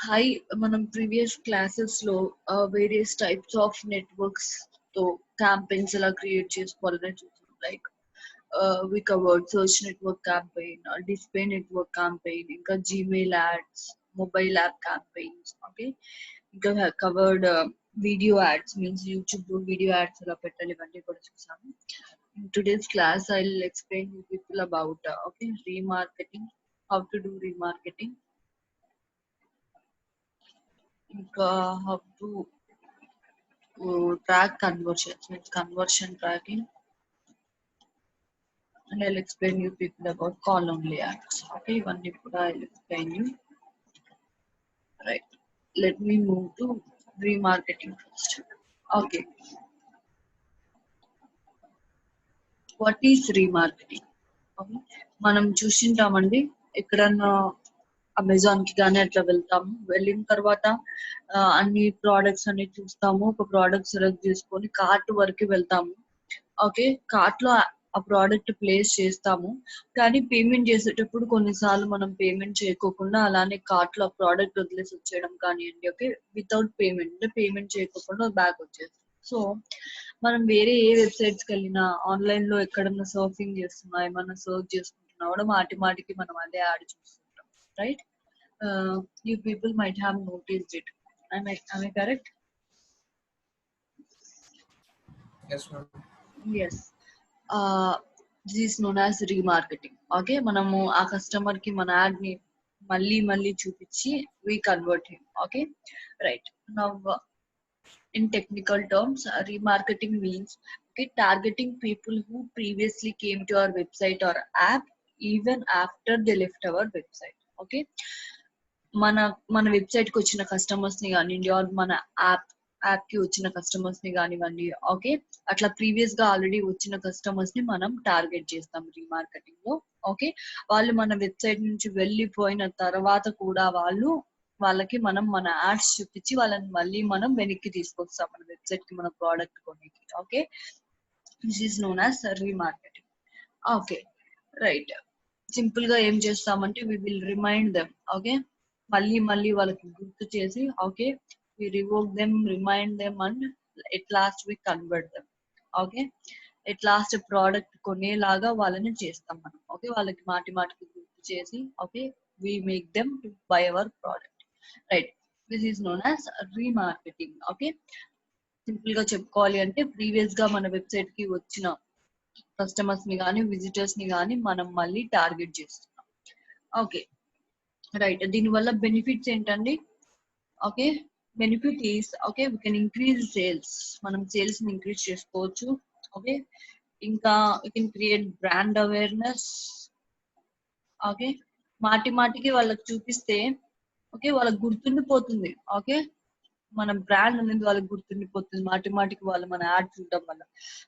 Hi, మనం previous classes లో various types of networks తో క్యాంపెయిన్స్ ఎలా క్రియేట్ చేసుకోవాలని చూసాం. Like we covered search network campaign, display network campaign, ఇంకా Gmail ads, mobile app campaigns. Okay, ఇంకా covered video ads, means YouTube లో video ads ఎలా పెట్టాలి ఇవన్నీ కూడా చూసాము. In today's class, I'll explain you people about remarketing, how to do remarketing, how to track conversions, means conversion tracking, and I'll explain you people about call only ads. Okay, one I'll explain you. Right. Let me move to remarketing first. Okay. What is remarketing? Okay. మనం చూసింటామండి ఎక్కడన్నా Amazon కి కానీ అట్లా వెళ్తాము. వెళ్ళిన తర్వాత అన్ని products అన్ని చూస్తాము. ఒక ప్రోడక్ట్ సెలెక్ట్ చేసుకొని కార్ట్ వరకు వెళ్తాము. ఓకే, కార్ట్ లో ఆ ప్రోడక్ట్ ప్లేస్ చేస్తాము. కానీ పేమెంట్ చేసేటప్పుడు కొన్నిసార్లు మనం పేమెంట్ చేయకోకుండా అలానే కార్ట్ లో ఆ ప్రోడక్ట్ వదిలేసి వచ్చేయడం కానివ్వండి. ఓకే, వితౌట్ పేమెంట్, అంటే పేమెంట్ చేయకోకుండా బ్యాక్ వచ్చేస్తుంది. సో మనం వేరే ఏ వెబ్సైట్స్ కి వెళ్ళినా, ఆన్లైన్ లో ఎక్కడన్నా సర్ఫింగ్ చేస్తున్నా, ఏమన్నా సర్చ్ చేసుకుంటున్నా కూడా మాటికి మనం అదే యాడ్ చూస్తుంటాం. Right, you people might have noticed it. am I correct? Yes, ma'am. Yes. This is known as remarketing. Okay, మనము ఆ కస్టమర్ కి మన యాడ్ ని మళ్ళీ చూపించి we convert him. Okay, right. Now in technical terms, remarketing means targeting people who previously came to our website or app even after they left our website. Okay, మన website కి వచ్చిన customers ని కానివ్వండి, are మన app కి వచ్చిన customers ని కానివ్వండి. ఓకే, అట్లా ప్రీవియస్ గా ఆల్రెడీ వచ్చిన కస్టమర్స్ ని మనం టార్గెట్ చేస్తాం రీమార్కెటింగ్ లో. ఓకే, వాళ్ళు మన వెబ్సైట్ నుంచి వెళ్ళిపోయిన తర్వాత కూడా వాళ్ళకి మనం మన యాడ్స్ చూపించి వాళ్ళని మళ్ళీ మనం వెనక్కి తీసుకొస్తాం మన వెబ్సైట్ కి, మన ప్రోడక్ట్ కొనికి. Okay, this is known as remarketing. Okay, right. Simple గా ఏం చేస్తామంటే we will remind them. Okay, మళ్ళీ వాళ్ళకి గుర్తు చేసి, okay, we revoke them, remind them, and at last we convert them. Okay, at last product కొనేలాగా వాళ్ళని చేస్తాం మనం. ఓకే, వాళ్ళకి మాటికి గుర్తు చేసి, okay, we make them to buy our product. Right, this is known as remarketing. Okay, simple గా చెప్పుకోవాలి అంటే ప్రీవియస్ గా మన వెబ్సైట్ కి వచ్చిన కస్టమర్స్ ని కానీ విజిటర్స్ ని కానీ మనం మళ్ళీ టార్గెట్ చేస్తున్నాం. Okay, right. దీనివల్ల బెనిఫిట్స్ ఏంటండి? Okay, benefit is, okay, we can increase sales. మనం సేల్స్ ని ఇంక్రీజ్ చేసుకోవచ్చు. ఓకే, ఇంకా we can create brand awareness. Okay, మాటికి వాళ్ళకి చూపిస్తే, ఓకే, వాళ్ళకి గుర్తుండిపోతుంది. ఓకే, మన బ్రాండ్ అనేది వాళ్ళకి గుర్తుండిపోతుంది మాటికి వాళ్ళు మన యాడ్ చూడటం వల్ల.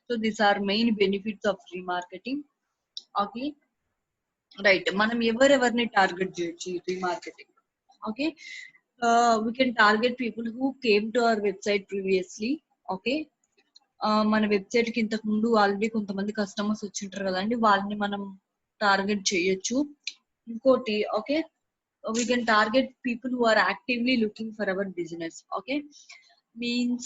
So these are main benefits of remarketing. Okay, right. మనం ఎవరెవరిని టార్గెట్ చేయొచ్చు ఈ remarketing? Okay, we can target people who came to our website previously. Okay, మన వెబ్సైట్ కి ఇంతకు ముందు ఆల్రెడీ కొంతమంది కస్టమర్స్ వచ్చింటారు కదండి, వాళ్ళని మనం టార్గెట్ చేయొచ్చు. ఇంకోటి, okay, we can target people who are actively looking for our business. Okay, means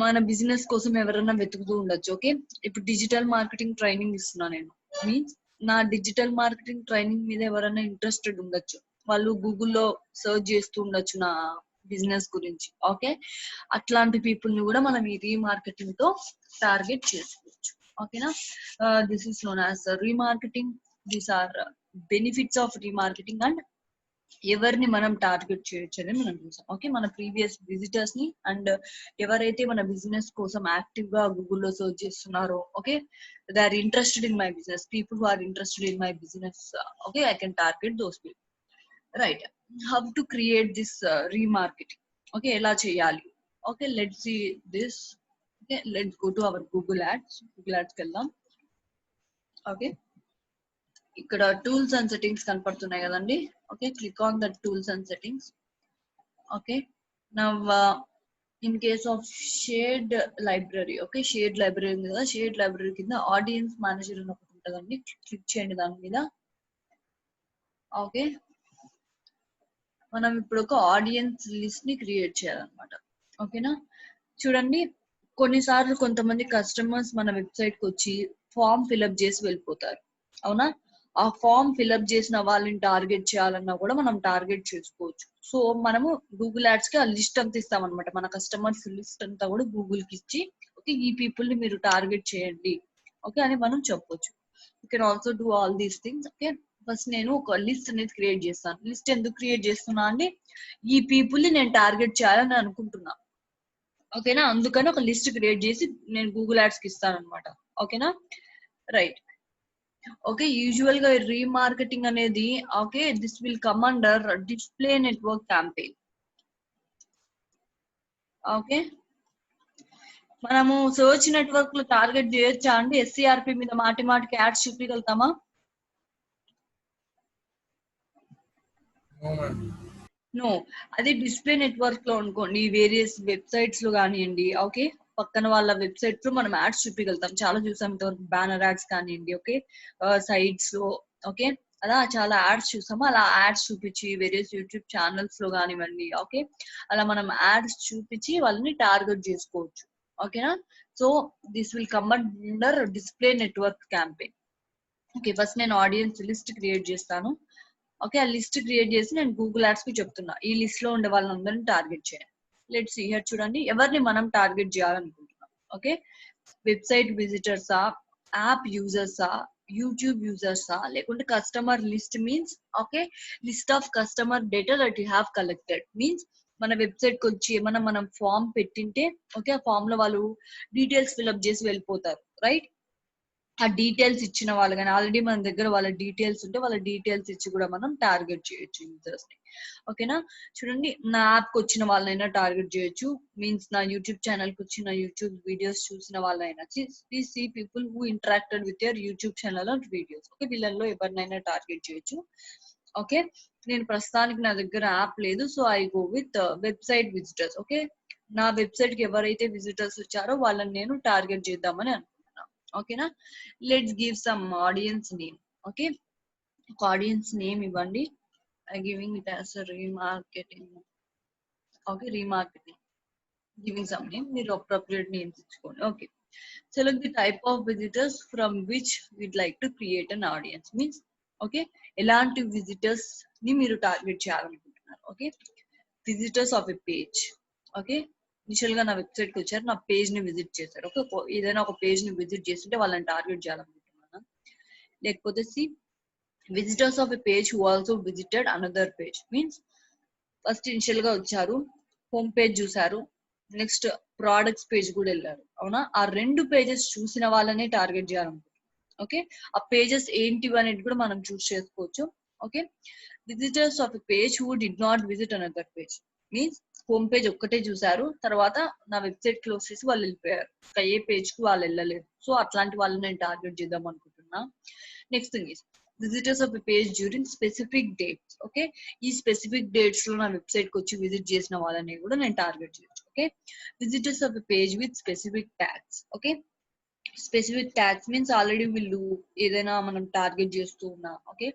మన బిజినెస్ కోసం ఎవరైనా వెతుకుతూ ఉండొచ్చు. ఓకే, ఇప్పుడు డిజిటల్ మార్కెటింగ్ ట్రైనింగ్ ఇస్తున్నా నేను, మీన్స్ నా డిజిటల్ మార్కెటింగ్ ట్రైనింగ్ మీద ఎవరైనా ఇంట్రెస్టెడ్ ఉండొచ్చు. వాళ్ళు గూగుల్లో సర్చ్ చేస్తూ ఉండొచ్చు నా బిజినెస్ గురించి. ఓకే, అట్లాంటి పీపుల్ ని కూడా మనం ఈ రీమార్కెటింగ్ తో టార్గెట్ చేసుకోవచ్చు. ఓకేనా, this is known as remarketing. These are benefits of remarketing and ఎవరిని మనం టార్గెట్ చేయొచ్చు అని మనం చూసాం. ఓకే, మన ప్రీవియస్ విజిటర్స్ ని అండ్ ఎవరైతే మన బిజినెస్ కోసం యాక్టివ్ గా గూగుల్లో సర్చ్ చేస్తున్నారో, okay, they are interested in my business, people who are interested in my business. Okay, I can target those people. Right, how to create this remarketing? Okay, ఎలా చేయాలి? Okay, let's see this. Okay, let's go to our Google ads. Google ads కి వెళ్దాం. Okay, ఇక్కడ tools and settings కనపడుతున్నాయి కదండి. Okay, click on the tools and settings. Okay, now in case of shared library, okay, shared library ఉంది కదా, shared library కింద audience manager అని ఒకటి ఉంటుందండి. క్లిక్ చేయండి దాని మీద. ఓకే, మనం ఇప్పుడు ఒక ఆడియన్స్ లిస్ట్ ని క్రియేట్ చేయాలన్నమాట. ఓకేనా, చూడండి కొన్నిసార్లు కొంతమంది కస్టమర్స్ మన వెబ్సైట్ కి వచ్చి ఫామ్ ఫిల్అప్ చేసి వెళ్ళిపోతారు, అవునా? ఆ ఫామ్ ఫిల్అప్ చేసిన వాళ్ళని టార్గెట్ చేయాలన్నా కూడా మనం టార్గెట్ చేసుకోవచ్చు. సో మనము గూగుల్ యాడ్స్ కి ఆ లిస్ట్ అంతా ఇస్తాం అనమాట, మన కస్టమర్స్ లిస్ట్ అంతా కూడా గూగుల్ కి ఇచ్చి ఓకే ఈ పీపుల్ ని మీరు టార్గెట్ చేయండి ఓకే అని మనం చెప్పొచ్చు. You can also do all these things. Okay, first నేను ఒక లిస్ట్ అనేది క్రియేట్ చేస్తాను. లిస్ట్ ఎందుకు క్రియేట్ చేస్తున్నా అంటే ఈ పీపుల్ ని నేను టార్గెట్ చేయాలని అనుకుంటున్నా, ఓకేనా? అందుకని ఒక లిస్ట్ క్రియేట్ చేసి నేను గూగుల్ యాడ్స్ కి ఇస్తాను అనమాట. ఓకేనా, రైట్. ఓకే, యూజువల్ గా రీమార్కెటింగ్ అనేది okay this will come under display network campaign. Okay, మనము సర్చ్ నెట్వర్క్ లో టార్గెట్ చేయొచ్చా అండి? ఎస్సీఆర్పి మీద మాటి మాటికి యాడ్స్ చూపించగలుగుతామా? No, ma'am. నో. అది డిస్ప్లే నెట్వర్క్ లో అనుకోండి, వేరియస్ వెబ్సైట్స్ లో కానివ్వండి, ఓకే పక్కన వాళ్ళ వెబ్సైట్స్ లో మనం యాడ్స్ చూపించగలుగుతాం. చాలా చూసాం ఇంతవరకు, బ్యానర్ యాడ్స్ కానివ్వండి, ఓకే సైట్స్ లో, ఓకే అలా చాలా యాడ్స్ చూసాము. అలా యాడ్స్ చూపించి వేరియస్ యూట్యూబ్ ఛానల్స్ లో కానివ్వండి, ఓకే అలా మనం యాడ్స్ చూపించి వాళ్ళని టార్గెట్ చేసుకోవచ్చు. ఓకేనా, so this will come under display network campaign. Okay, first నేను ఆడియన్స్ లిస్ట్ క్రియేట్ చేస్తాను. ఓకే, ఆ లిస్ట్ క్రియేట్ చేసి నేను గూగుల్ యాడ్స్ కి చెప్తున్నా ఈ లిస్ట్ లో ఉండే వాళ్ళందరినీ టార్గెట్ చేయండి. లెట్స్ సీ హియర్, చూడండి ఎవరిని మనం టార్గెట్ చేయాలనుకుంటున్నాం. ఓకే, వెబ్సైట్ విజిటర్సా, యాప్ యూజర్సా, యూట్యూబ్ యూజర్సా, లేకుంటే customer list means okay list of customer data that you have collected means మన వెబ్సైట్ కి వచ్చి ఏమన్నా మనం ఫామ్ పెట్టింటే ఓకే ఆ ఫామ్ లో వాళ్ళు డీటెయిల్స్ ఫిల్అప్ చేసి వెళ్ళిపోతారు, రైట్? ఆ డీటెయిల్స్ ఇచ్చిన వాళ్ళు కానీ ఆల్రెడీ మన దగ్గర వాళ్ళ డీటెయిల్స్ ఉంటే వాళ్ళ డీటెయిల్స్ ఇచ్చి కూడా మనం టార్గెట్ చేయొచ్చు యూజర్స్ ని. ఓకేనా, చూడండి నా యాప్ కి వచ్చిన వాళ్ళైనా టార్గెట్ చేయొచ్చు, మీన్స్ నా యూట్యూబ్ ఛానల్ కి వచ్చిన యూట్యూబ్ వీడియోస్ చూసిన వాళ్ళైనా, see people who interacted with your YouTube channel or videos. Okay, వీళ్ళల్లో ఎవరినైనా టార్గెట్ చేయొచ్చు. ఓకే, నేను ప్రస్తుతానికి నా దగ్గర యాప్ లేదు, so I go with website visitors. Okay, నా వెబ్సైట్ కి ఎవరైతే విజిటర్స్ వచ్చారో వాళ్ళని నేను టార్గెట్ చేద్దామని అనుకుంటున్నాను. ఓకేనా, let's give some audience name. Okay, ఒక ఆడియన్స్ నేమ్ ఇవ్వండి. Giving it as remarketing. Okay, remarketing giving some name, మీరు అప్రోప్రియేట్ నేమ్స్ ఇచ్చుకోండి. Okay, select the type of visitors from which we'd like to create an audience means okay ఎలాంటి visitors ని మీరు target చేయాలనుకుంటున్నారు. Okay, visitors of a page. Okay, initial గా నా website కి వచ్చారు, నా పేజ్ ని విజిట్ చేశారు. ఓకే, ఏదైనా ఒక పేజ్ ని విజిట్ చేస్తుంటే వాళ్ళని టార్గెట్ చేయాలనుకుంటున్నాను. లేకపోతే see visitors of a page who also visited another page means first initial గా వచ్చారు, హోమ్ పేజ్ చూసారు, నెక్స్ట్ ప్రోడక్ట్స్ పేజ్ కూడా వెళ్ళారు, అవునా? ఆ రెండు పేజెస్ చూసిన వాళ్ళనే టార్గెట్ చేయాలనుకుంటున్నాం. ఓకే, ఆ పేజెస్ ఏంటివి అనేది కూడా మనం చూస్ చేసుకోవచ్చు. Okay, visitors of a page who did not visit another page means home page ఒక్కటే చూసారు, తర్వాత నా వెబ్సైట్ క్లోజ్ చేసి వాళ్ళు వెళ్ళిపోయారు, ఇంకా ఏ పేజ్ కి వాళ్ళు వెళ్ళలేదు. సో అట్లాంటి వాళ్ళని నేను టార్గెట్ చేద్దాం అనుకుంటున్నా. Next thing is visitors of a page during specific dates. Okay, ఈ స్పెసిఫిక్ డేట్స్ లో నా వెబ్సైట్ కి వచ్చి విజిట్ చేసిన వాళ్ళని కూడా నేను టార్గెట్ చేయొచ్చు. Okay, visitors of a page with specific tags. Okay, specific tags means already వీళ్ళు ఏదైనా మనం టార్గెట్ చేస్తూ ఉన్నా, ఓకే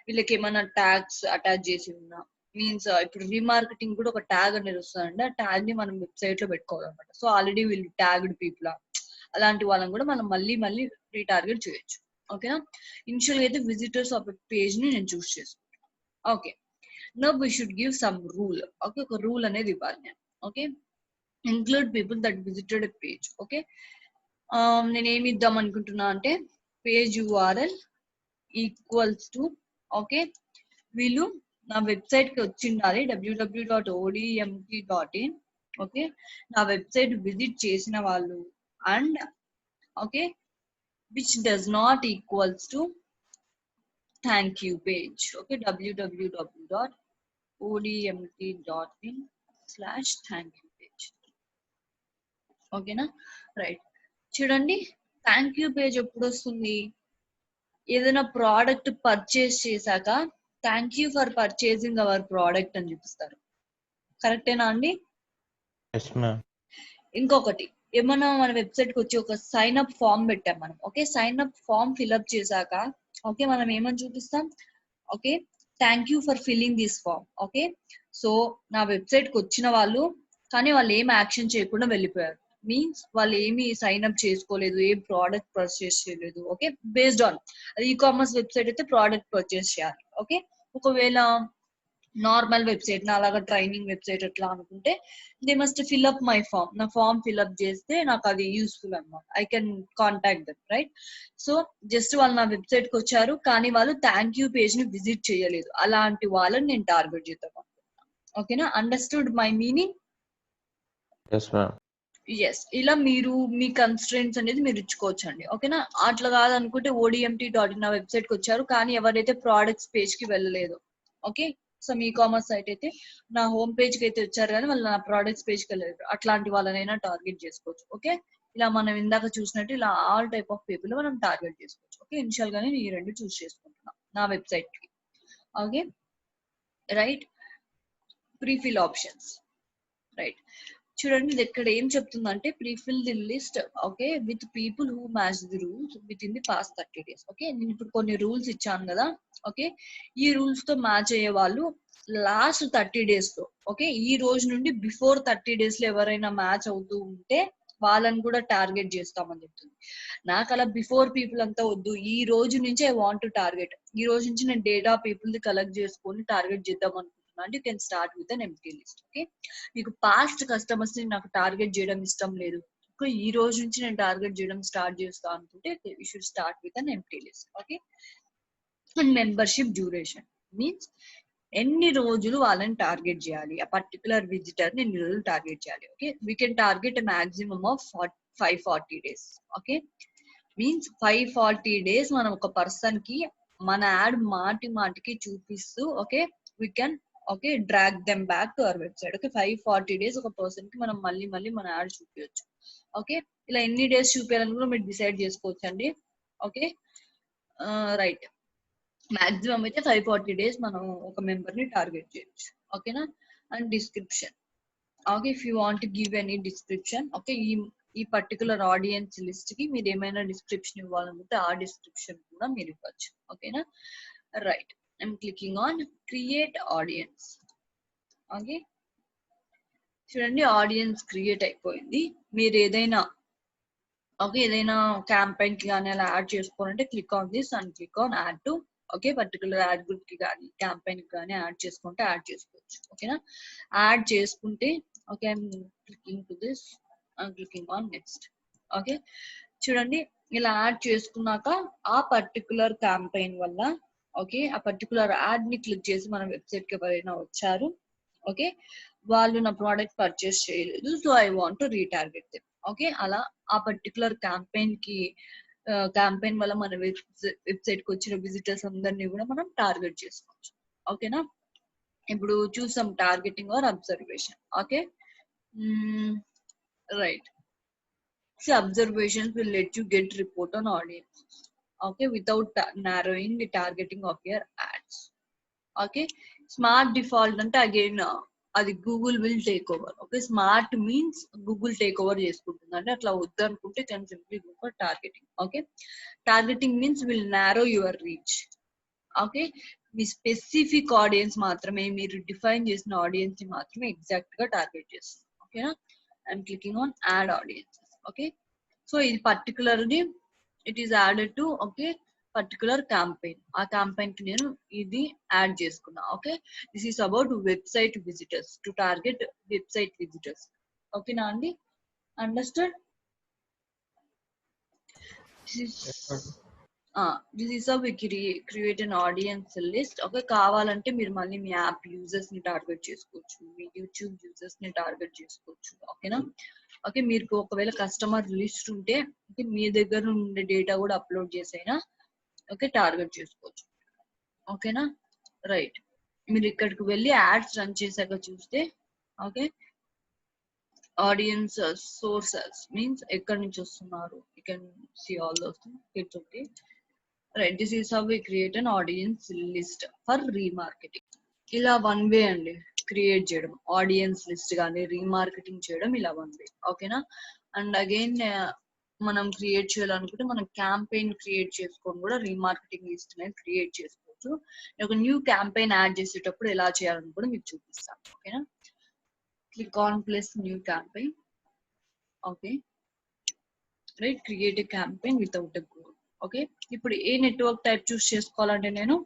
వీళ్ళకి ఏమైనా ట్యాగ్స్ అటాచ్ చేసి ఉన్నా మీన్స్ ఇప్పుడు రీమార్కెటింగ్ కూడా ఒక ట్యాగ్ అనేది వస్తుందండి, ఆ ట్యాగ్ ని మనం వెబ్సైట్ లో పెట్టుకోవాలన్నమాట. సో ఆల్రెడీ వీళ్ళు ట్యాగ్డ్ పీపుల్ అలాంటి వాళ్ళని కూడా మనం మళ్ళీ మళ్ళీ రీటార్గెట్ చేయొచ్చు. ఓకేనా, ఇనిషియల్ గా అయితే విజిటర్స్ ఆఫ్ పేజ్ ని నేను చూస్ చేసుకుంటాను. Okay, now we should give some rule. Okay, ఒక రూల్ అనేది ఇవ్వాలి నేను. Okay, include people that visited a page. Okay, నేను ఏమి ఇద్దాం అనుకుంటున్నా అంటే page URL equals to okay వీళ్ళు నా వెబ్సైట్ కి వచ్చి ఉండాలి www.odmt.in. ఓకే, నా వెబ్సైట్ విజిట్ చేసిన వాళ్ళు and okay which does not equals to thank you page. Okay, www.odmt.in/thank you page. ఓకేనా, రైట్. చూడండి థ్యాంక్ యూ పేజ్ ఎప్పుడు వస్తుంది? ఏదైనా ప్రోడక్ట్ పర్చేస్ చేశాక thank you for purchasing our product అని చూపిస్తారు, కరెక్టేనా అండి? Yes, ma'am. ఇంకొకటి ఏమన్నా మన వెబ్సైట్ కి వచ్చి ఒక సైన్ అప్ ఫామ్ పెట్టాం మనం. Okay, sign up form fill up చేశాక ఓకే మనం ఏమని చూపిస్తాం? Okay thank you for filling this form. Okay, so నా వెబ్సైట్ కి వచ్చిన వాళ్ళు కానీ వాళ్ళు ఏం యాక్షన్ చేయకుండా వెళ్ళిపోయారు. మీన్స్ వాళ్ళు ఏమి సైన్ అప్ చేసుకోలేదు, ఏం ప్రోడక్ట్ పర్చేస్ చేయలేదు. Okay, based on e commerce website అయితే ప్రోడక్ట్ పర్చేస్ చేయాలి. ఓకే, ఒకవేళ నార్మల్ వెబ్సైట్ నా అలాగా ట్రైనింగ్ వెబ్సైట్ ఎట్లా అనుకుంటే they must fill up my form. నా ఫామ్ ఫిల్అప్ చేస్తే నాకు అది యూస్ఫుల్ అనమాట. I can contact them, right? So just వాళ్ళు నా వెబ్సైట్ కి వచ్చారు కానీ వాళ్ళు థ్యాంక్ యూ పేజ్ ని విజిట్ చేయలేదు. అలాంటి వాళ్ళని నేను టార్గెట్ చేద్దాం అనుకుంటున్నాను. ఓకేనా? Understood my meaning? Yes, ma'am. Yes, ఇలా మీరు మీ కన్స్ట్రెంట్స్ అనేది మీరు ఇచ్చుకోవచ్చు అండి. ఓకేనా? అట్లా కాదనుకుంటే ODMT.in నా వెబ్సైట్ కి వచ్చారు కానీ ఎవరైతే ప్రోడక్ట్స్ పేజ్ కి వెళ్ళలేదు. ఓకే, సో మీ కామర్స్ సైట్ అయితే నా హోమ్ పేజ్ కి అయితే వచ్చారు కానీ వాళ్ళు నా ప్రోడక్ట్స్ పేజ్ కి వెళ్ళలేదు. అట్లాంటి వాళ్ళనైనా టార్గెట్ చేసుకోవచ్చు. ఓకే, ఇలా మనం ఇందాక చూసినట్టు ఇలా ఆల్ టైప్ ఆఫ్ పీపుల్ మనం టార్గెట్ చేసుకోవచ్చు. ఓకే, ఇనిషియల్ గానే ఈ రెండు చూస్ చేసుకుంటున్నాం నా వెబ్సైట్ కి. Okay, right. Prefill options, right. చూడండి ఇది ఇక్కడ ఏం చెప్తుందంటే prefill the list, okay, with people who match the rules with in the past 30 days. Okay, నేను ఇప్పుడు కొన్ని రూల్స్ ఇచ్చాను కదా. ఓకే, ఈ రూల్స్ తో మ్యాచ్ అయ్యే వాళ్ళు లాస్ట్ 30 days లో, ఓకే, ఈ రోజు నుండి బిఫోర్ 30 days లో ఎవరైనా మ్యాచ్ అవుతూ ఉంటే వాళ్ళని కూడా టార్గెట్ చేస్తామని చెప్తుంది. నాకు అలా బిఫోర్ పీపుల్ అంతా వద్దు, ఈ రోజు నుంచి ఐ వాంట్ టు టార్గెట్. ఈ రోజు నుంచి నేను డేటా పీపుల్ ది కలెక్ట్ చేసుకొని టార్గెట్ చేద్దాం అనుకుంటున్నాను అంటే you can start with an empty list. Okay, మీకు పాస్ట్ కస్టమర్స్ ని నాకు టార్గెట్ చేయడం ఇష్టం లేదు, ఈ రోజు నుంచి నేను టార్గెట్ చేయడం స్టార్ట్ చేస్తా అనుకుంటే you should start with an empty list. Okay, and membership duration means ఎన్ని రోజులు వాళ్ళని టార్గెట్ చేయాలి, ఆ పర్టికులర్ విజిటర్ ని ఎన్ని రోజులు టార్గెట్ చేయాలి. Okay, we can target maximum of 540 days. Okay, means 540 days మనం ఒక పర్సన్ కి మన యాడ్ మాటి మాటికి చూపిస్తూ, okay, we can, okay, drag them back to our website. Okay, 540 days ఒక పర్సన్ కి మనం మళ్ళీ మళ్ళీ మన యాడ్ చూపించవచ్చు. ఓకే, ఇలా ఎన్ని డేస్ చూపించాలని కూడా మీరు డిసైడ్ చేసుకోవచ్చు అండి. Okay, right. మాక్సిమం అయితే 540 days మనం ఒక మెంబర్ ని టార్గెట్ చేయొచ్చు. ఓకేనా? And description, okay, if you want give any description, okay, ఈ పర్టికులర్ ఆడియన్స్ లిస్ట్ కి మీరు ఏమైనా డిస్క్రిప్షన్ ఇవ్వాలనుకుంటే ఆ డిస్క్రిప్షన్ కూడా మీరు ఇవ్వచ్చు. ఓకేనా? Right. I'm clicking on create audience. Okay, చూడండి ఆడియన్స్ క్రియేట్ అయిపోయింది. మీరు ఏదైనా, ఓకే, ఏదైనా క్యాంపెయిన్ కి కానీ అలా యాడ్ చేసుకోవాలంటే click on this and click on add to. Okay, particular add group కి కానీ క్యాంపెయిన్ కి కానీ యాడ్ చేసుకుంటే యాడ్ చేసుకోవచ్చు. ఓకేనా? యాడ్ చేసుకుంటే, okay, I'm clicking to this and clicking on next. Okay, చూడండి ఇలా యాడ్ చేసుకున్నాక ఆ పర్టికులర్ క్యాంపెయిన్ వల్ల, ఓకే, ఆ పర్టికులర్ యాడ్ ని క్లిక్ చేసి మన వెబ్సైట్ కి ఎవరైనా వచ్చారు, ఓకే, వాళ్ళు నా ప్రోడక్ట్ పర్చేస్ చేయలేదు, so I want to రీటార్గెట్ them. Okay, అలా ఆ పర్టికులర్ క్యాంపెయిన్ వల్ల మన వెబ్సైట్ కి వచ్చిన విజిటర్స్ అందరినీ కూడా మనం టార్గెట్ చేసుకోవచ్చు. ఓకేనా? ఇప్పుడు చూసాం targeting or observation. Okay, right. See, observations will let you get report on audiences, okay, without narrowing the targeting of your ads. Okay, smart default ante again అది Google will take over. Okay, smart means Google take over చేసుకుంటుంది అంటే అట్లా వద్దు అనుకుంటే can simply go for targeting. Okay, targeting means will narrow your reach. Okay, me specific audience మాత్రమే, మీరు define చేసిన audience ని మాత్రమే ఎగ్జాక్ట్ గా టార్గెట్ చేస్తుంది. ఓకేనా? I'm clicking on ad audiences. Okay, so ఇది particularly it is added to, okay, particular campaign. ఆ క్యాంపెయిన్ కి నేను ఇది యాడ్ చేసుకున్నా. Okay, this is about website visitors, to target website visitors. ఓకేనా అండి? Understand? This is how we create an audience list. Okay, కావాలంటే మీరు మళ్ళీ మీ యాప్ యూజర్స్ ని టార్గెట్ చేసుకోవచ్చు, మీ యూట్యూబ్ యూజర్స్ ని టార్గెట్ చేసుకోవచ్చు. ఓకేనా? ఓకే, మీరు ఒకవేళ కస్టమర్ లిస్ట్ ఉంటే మీ దగ్గర ఉండే డేటా కూడా అప్లోడ్ చేసైనా, ఓకే, టార్గెట్ చేసుకోవచ్చు. ఓకేనా? రైట్. మీరు ఇక్కడికి వెళ్ళి యాడ్స్ రన్ చేశాక చూస్తే, ఓకే, ఆడియన్స్ సోర్సెస్ మీన్స్ ఎక్కడి నుంచి వస్తున్నారు, you can see all those things. It's okay, right. This is how we create an audience list for remarketing. ఇలా వన్ వే అండి క్రియేట్ చేయడం, ఆడియన్స్ లిస్ట్ కానీ రీమార్కెటింగ్ చేయడం, ఇలా వన్ వే. ఓకేనా? అండ్ అగైన్ మనం క్రియేట్ చేయాలనుకుంటే మనం క్యాంపెయిన్ క్రియేట్ చేసుకొని కూడా రీమార్కెటింగ్ లిస్ట్ అనేది క్రియేట్ చేసుకోవచ్చు. చేసుకోవచ్చు. ఒక న్యూ క్యాంపెయిన్ యాడ్ చేసేటప్పుడు ఎలా చేయాలని కూడా మీకు చూపిస్తాను. ఓకేనా? Click on plus new campaign. Okay, right, create a campaign without a goal. Okay, ఇప్పుడు ఏ నెట్వర్క్ టైప్ చూస్ చేసుకోవాలంటే నేను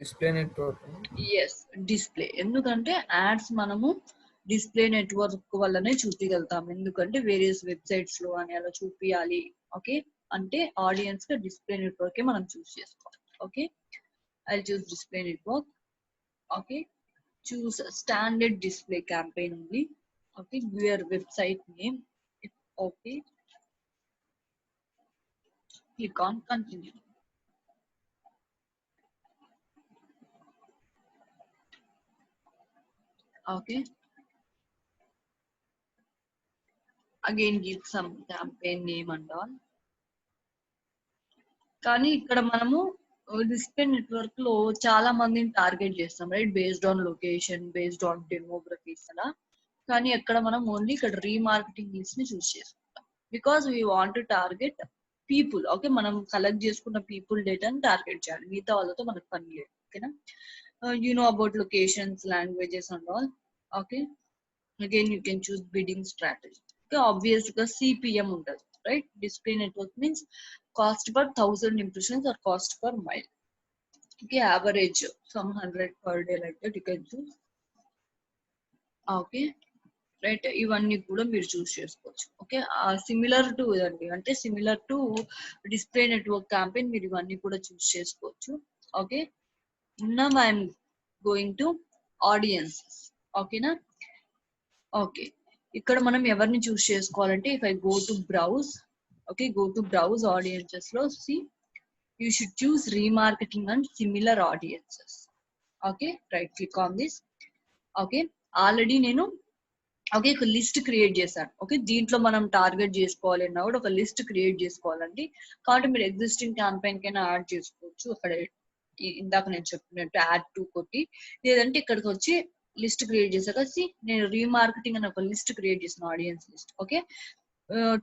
డిస్ప్లే నెట్వర్క్. Yes, display. ఎందుకంటే యాడ్స్ మనము డిస్ప్లే నెట్వర్క్ వల్లనే చూపించగలుగుతాం. ఎందుకంటే వేరియస్ వెబ్సైట్స్ లో అని అలా చూపించాలి. ఓకే, అంటే ఆడియన్స్ గా డిస్ప్లే నెట్వర్క్ మనం చూస్ చేసుకోవాలి. Okay, I choose display network. Okay, choose standard display campaign ఉంది. Okay, give your website name. Okay, click on continue. Okay, again give some campaign name and all. కానీ ఇక్కడ మనము display network లో చాలా మందిని target చేస్తాం, right, based on location, based on demographics అలా. కానీ ఇక్కడ మనం ఓన్లీ ఇక్కడ రీమార్కెటింగ్ లిస్ట్ ని చూస్ చేసుకుంటాం, because we want to target people. Okay, మనం కలెక్ట్ చేసుకున్న పీపుల్ డేటాని టార్గెట్ చేయాలి, మిగతా వాళ్ళతో మనకు పని లేదు. ఓకేనా? You know about locations, languages and all. Okay, again you can choose bidding strategy. Okay, obvious గా CPM ఉంటుంది, right? Display network means cost per 1000 impressions or cost per mile. Okay, average some 100 per day, like that you can choose. Okay, right, ఇవన్నీ కూడా మీరు చూస్ చేసుకోవచ్చు. Okay, similar to ఇదండి, అంటే similar to display network campaign మీరు ఇవన్నీ కూడా choose చేసుకోవచ్చు. Okay, now I'm going to audiences. ఓకేనా? ఓకే, ఇక్కడ మనం ఎవరిని చూస్ చేసుకోవాలంటే if I go to browse. Okay, go to browse audiences లో see you should choose remarketing and similar audiences. Okay, right click on this. Okay, already నేను okay ఒక list create చేశాను. ఓకే, దీంట్లో మనం టార్గెట్ చేసుకోవాలి అన్నా కూడా ఒక లిస్ట్ క్రియేట్ చేసుకోవాలండి. కాబట్టి మీరు ఎగ్జిస్టింగ్ క్యాంపెయిన్ కైనా యాడ్ చేసుకోవచ్చు. అక్కడ ఇందాక నేను చెప్పినట్టు యాడ్ టు కొట్టి, లేదంటే ఇక్కడికి వచ్చి లిస్ట్ క్రియేట్ చేశాక నేను రీమార్కెటింగ్ అని ఒక లిస్ట్ క్రియేట్ చేసిన audience list. Okay,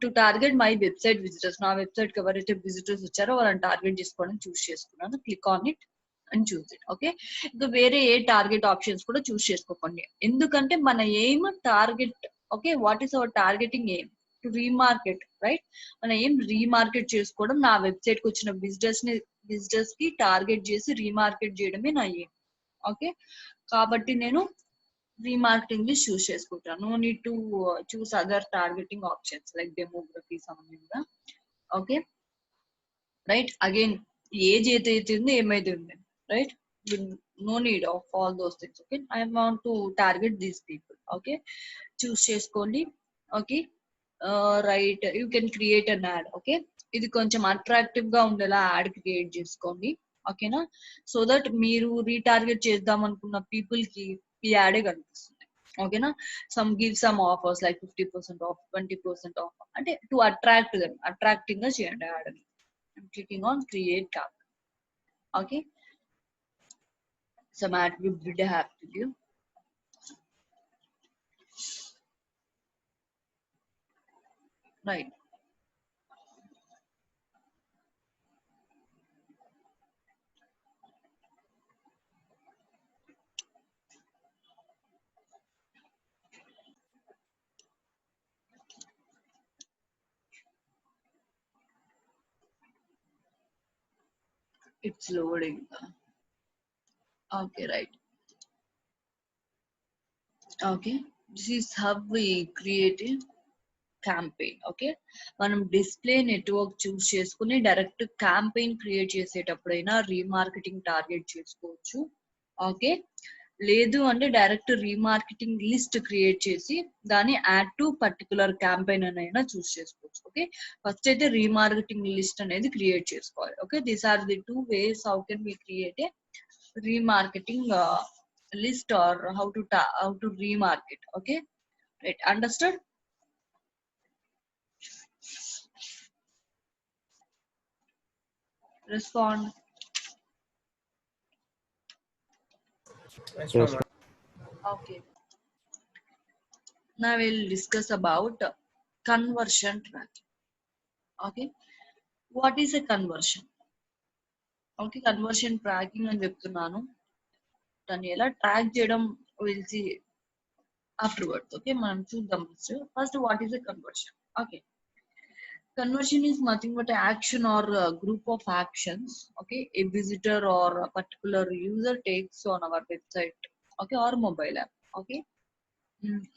to target my website visitors, నా వెబ్సైట్ కి ఎవరైతే విజిటర్స్ వచ్చారో వాళ్ళని టార్గెట్ చేసుకోవడం చూస్ చేసుకున్నాను. Click on it and choose it. Okay, ఇంకా వేరే ఏ టార్గెట్ ఆప్షన్స్ కూడా చూస్ చేసుకోకండి, ఎందుకంటే మన aim target. Okay, what is our targeting aim? To remarket, right? మన ఏం రీమార్కెట్ చేసుకోవడం, నా వెబ్సైట్ కి వచ్చిన విజిటర్స్ కి టార్గెట్ చేసి రీమార్కెట్ చేయడమే నా ఎయిమ్. ఓకే, కాబట్టి నేను రీమార్కెటింగ్ లిస్ట్ చూస్ చేసుకుంటాను. No need to choose other targeting options like demography సంబంధించిన. ఓకే, రైట్, అగైన్ ఏజ్ ఏదైతే ఉందో ఏమైతే ఉంది, right, no need of all those things. Okay, I want to target these people. Okay, choose చేసుకోండి. Okay, right, you can create an add. Okay, ఇది కొంచెం attractive గా ఉండేలా యాడ్ క్రియేట్ చేసుకోండి. ఓకేనా? సో దట్ మీరు రీటార్గెట్ చేద్దాం అనుకున్న పీపుల్ కి ఈ యాడే కనిపిస్తుంది. ఓకేనా? Give some offers like 50% of, 20% of, అంటే టు అట్రాక్ట్ దెమ్, అట్రాక్టింగ్ గా చేయండి యాడ్ అని. Clicking on create camp. Okay, some ad will have to give. Right, it's loading. Okay, right. Okay, this is how we create a campaign. Okay, మనం display network choose చేసుకుని direct campaign create చేసేటప్పుడైనా remarketing target చేసుకోవచ్చు. Okay, లేదు అంటే direct remarketing list create చేసి దాన్ని add to particular campaign అయినా choose చేసుకోవచ్చు. ఓకే, ఫస్ట్ అయితే రీమార్కెటింగ్ లిస్ట్ అనేది క్రియేట్ చేసుకోవాలి. Okay, these are the two ways how can we create a remarketing list or how to remarket. Okay, right, understood? Respond. Yes, Yes, ma'am. Okay, now we'll discuss about conversion tracking. Okay, what is a conversion? Okay, conversion tracking అని చెప్తున్నాను. దాన్ని ఎలా track చేయడం will see afterwards. Okay, మనం చూద్దాం. First what is a conversion? Okay, conversion is nothing but an action or a group of actions, okay, a visitor or a particular user takes on our website, okay, or mobile app. Okay,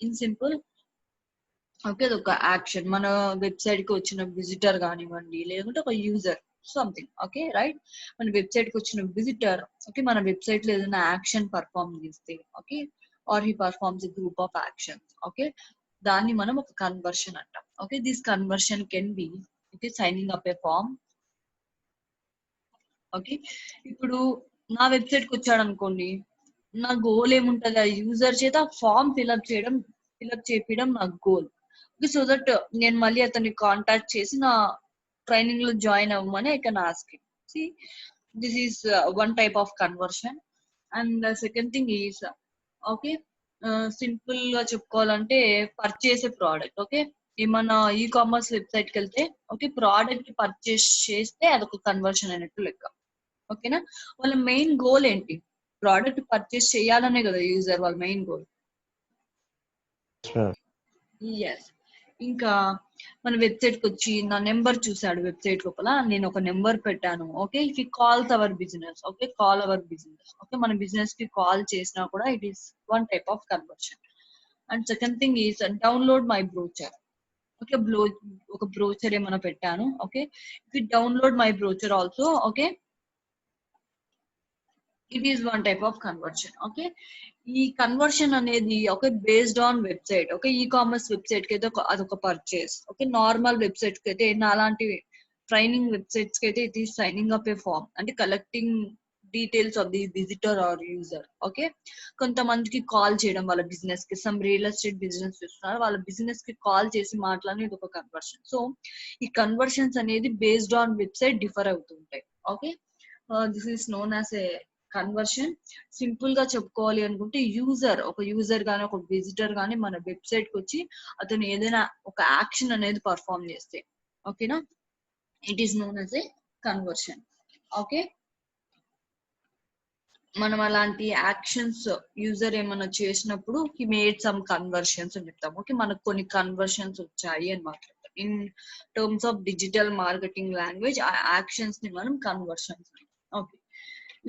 in simple, okay, అది ఒక action. మన website కి వచ్చిన visitor కానివ్వండి, లేకుంటే ఒక user something. Okay, right. మన website కి వచ్చిన విజిటర్, ఓకే, మన వెబ్సైట్ లో ఏదైనా యాక్షన్ పర్ఫామ్ చేస్తే, okay, or he performs a group of actions, okay, దాన్ని మనం ఒక కన్వర్షన్ అంటాం. Okay, this conversion can be, okay, signing up a form. Okay, ఇప్పుడు నా వెబ్సైట్ కి వచ్చాడు అనుకోండి, నా గోల్ ఏముంటది? ఆ యూజర్ చేత ఫామ్ ఫిల్అప్ చేపించడం నా గోల్. ఓకే, సో దట్ నేను మళ్ళీ అతన్ని కాంటాక్ట్ చేసి నా ట్రైనింగ్ లో జాయిన్ అవ్వమని I can ask him. See, this is one type of conversion. And second thing is, okay, simple గా చెప్పుకోవాలంటే పర్చేస్ ఏ ప్రోడక్ట్. ఓకే, ఏమన్నా ఈ కామర్స్ వెబ్సైట్ కి వెళ్తే, ఓకే, ప్రోడక్ట్ పర్చేస్ చేస్తే అదొక కన్వర్షన్ అయినట్టు లెక్క. ఓకేనా? వాళ్ళ మెయిన్ గోల్ ఏంటి? ప్రోడక్ట్ పర్చేస్ చేయాలనే కదా యూజర్ వాళ్ళ main goal. Yes, ma'am. Yes. ఇంకా మన వెబ్సైట్ కి వచ్చి నా నెంబర్ చూసాడు, వెబ్సైట్ లోపల నేను ఒక నెంబర్ పెట్టాను. Okay, if calls our business, okay, call our business, okay, మన బిజినెస్ కి కాల్ చేసినా కూడా it is one type of conversion. And second thing is download my brochure. Okay, ఒక బ్రోచర్ ఏమైనా పెట్టాను. Okay, if download my brochure also, okay, it is one type of conversion. Okay, ఈ conversion అనేది okay based on website. Okay, ఈ commerce website కి అయితే అదొక purchase. Okay, normal website కి అయితే, అలాంటి ట్రైనింగ్ వెబ్సైట్స్ కి అయితే it is signing up a form, అంటే collecting details of the visitor or user. Okay, కొంతమందికి కాల్ చేయడం, వాళ్ళ బిజినెస్ కి, సమ్ రియల్ ఎస్టేట్ బిజినెస్ చేస్తున్నారు, వాళ్ళ బిజినెస్ కి కాల్ చేసి మాట్లాడి ఇది ఒక కన్వర్షన్. సో ఈ కన్వర్షన్స్ అనేది బేస్డ్ ఆన్ వెబ్సైట్ డిఫర్ అవుతుంటాయి. Okay, this is known as a conversion. Simple గా చెప్పుకోవాలి అనుకుంటే, ఒక యూజర్ గానీ ఒక విజిటర్ గానీ మన వెబ్సైట్ కి వచ్చి అతను ఏదైనా ఒక యాక్షన్ అనేది పర్ఫామ్ చేస్తే, ఓకేనా, it is known as a conversion. Okay, మనం అలాంటి యాక్షన్స్ యూజర్ ఏమైనా చేసినప్పుడు హీ మేడ్ సమ్ కన్వర్షన్స్ అని చెప్తాం. ఓకే, మనకు కొన్ని కన్వర్షన్స్ వచ్చాయి అని మాట్లాడతాం. In terms of digital marketing language ఆ యాక్షన్స్ ని మనం conversions. Okay,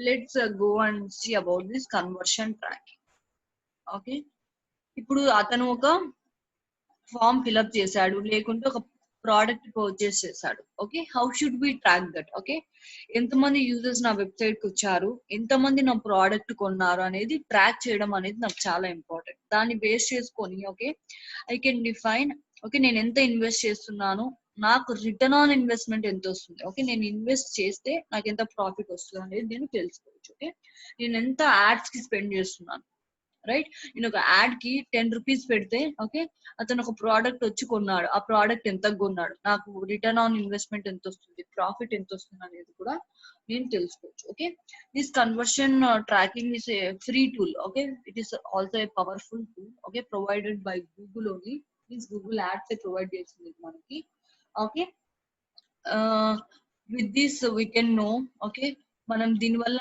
let's go and see about this conversion tracking. Okay, ఇప్పుడు అతను ఒక ఫామ్ ఫిల్అప్ చేశాడు, లేకుంటే ఒక ప్రోడక్ట్ పర్చేస్ చేశాడు. Okay, how should be track that? Okay, ఎంతమంది యూజర్స్ నా వెబ్సైట్ కి వచ్చారు, ఎంతమంది నా ప్రోడక్ట్ కొన్నారు అనేది ట్రాక్ చేయడం అనేది నాకు చాలా ఇంపార్టెంట్. దాన్ని బేస్ చేసుకొని, okay, I can define, okay, నేను ఎంత ఇన్వెస్ట్ చేస్తున్నాను, నాకు రిటర్న్ ఆన్ ఇన్వెస్ట్మెంట్ ఎంత వస్తుంది, ఓకే, నేను ఇన్వెస్ట్ చేస్తే నాకు ఎంత ప్రాఫిట్ వస్తుంది అనేది నేను తెలుసుకోవచ్చు. ఓకే, నేను ఎంత యాడ్స్ కి స్పెండ్ చేస్తున్నాను, రైట్. నేను ఒక యాడ్ కి 10 రూపీస్ పెడితే, ఓకే, అతను ఒక ప్రోడక్ట్ వచ్చి కొన్నాడు, ఆ ప్రోడక్ట్ ఎంత కొన్నాడు, నాకు రిటర్న్ ఆన్ ఇన్వెస్ట్మెంట్ ఎంత వస్తుంది, ప్రాఫిట్ ఎంత వస్తుంది అనేది కూడా నేను తెలుసుకోవచ్చు. Okay, this conversion tracking is a free tool. Okay, it is also a powerful tool. Okay, provided by Google only, means Google ads provide చేసింది మనకి. Okay, with this we can know, okay, మనం దీనివల్ల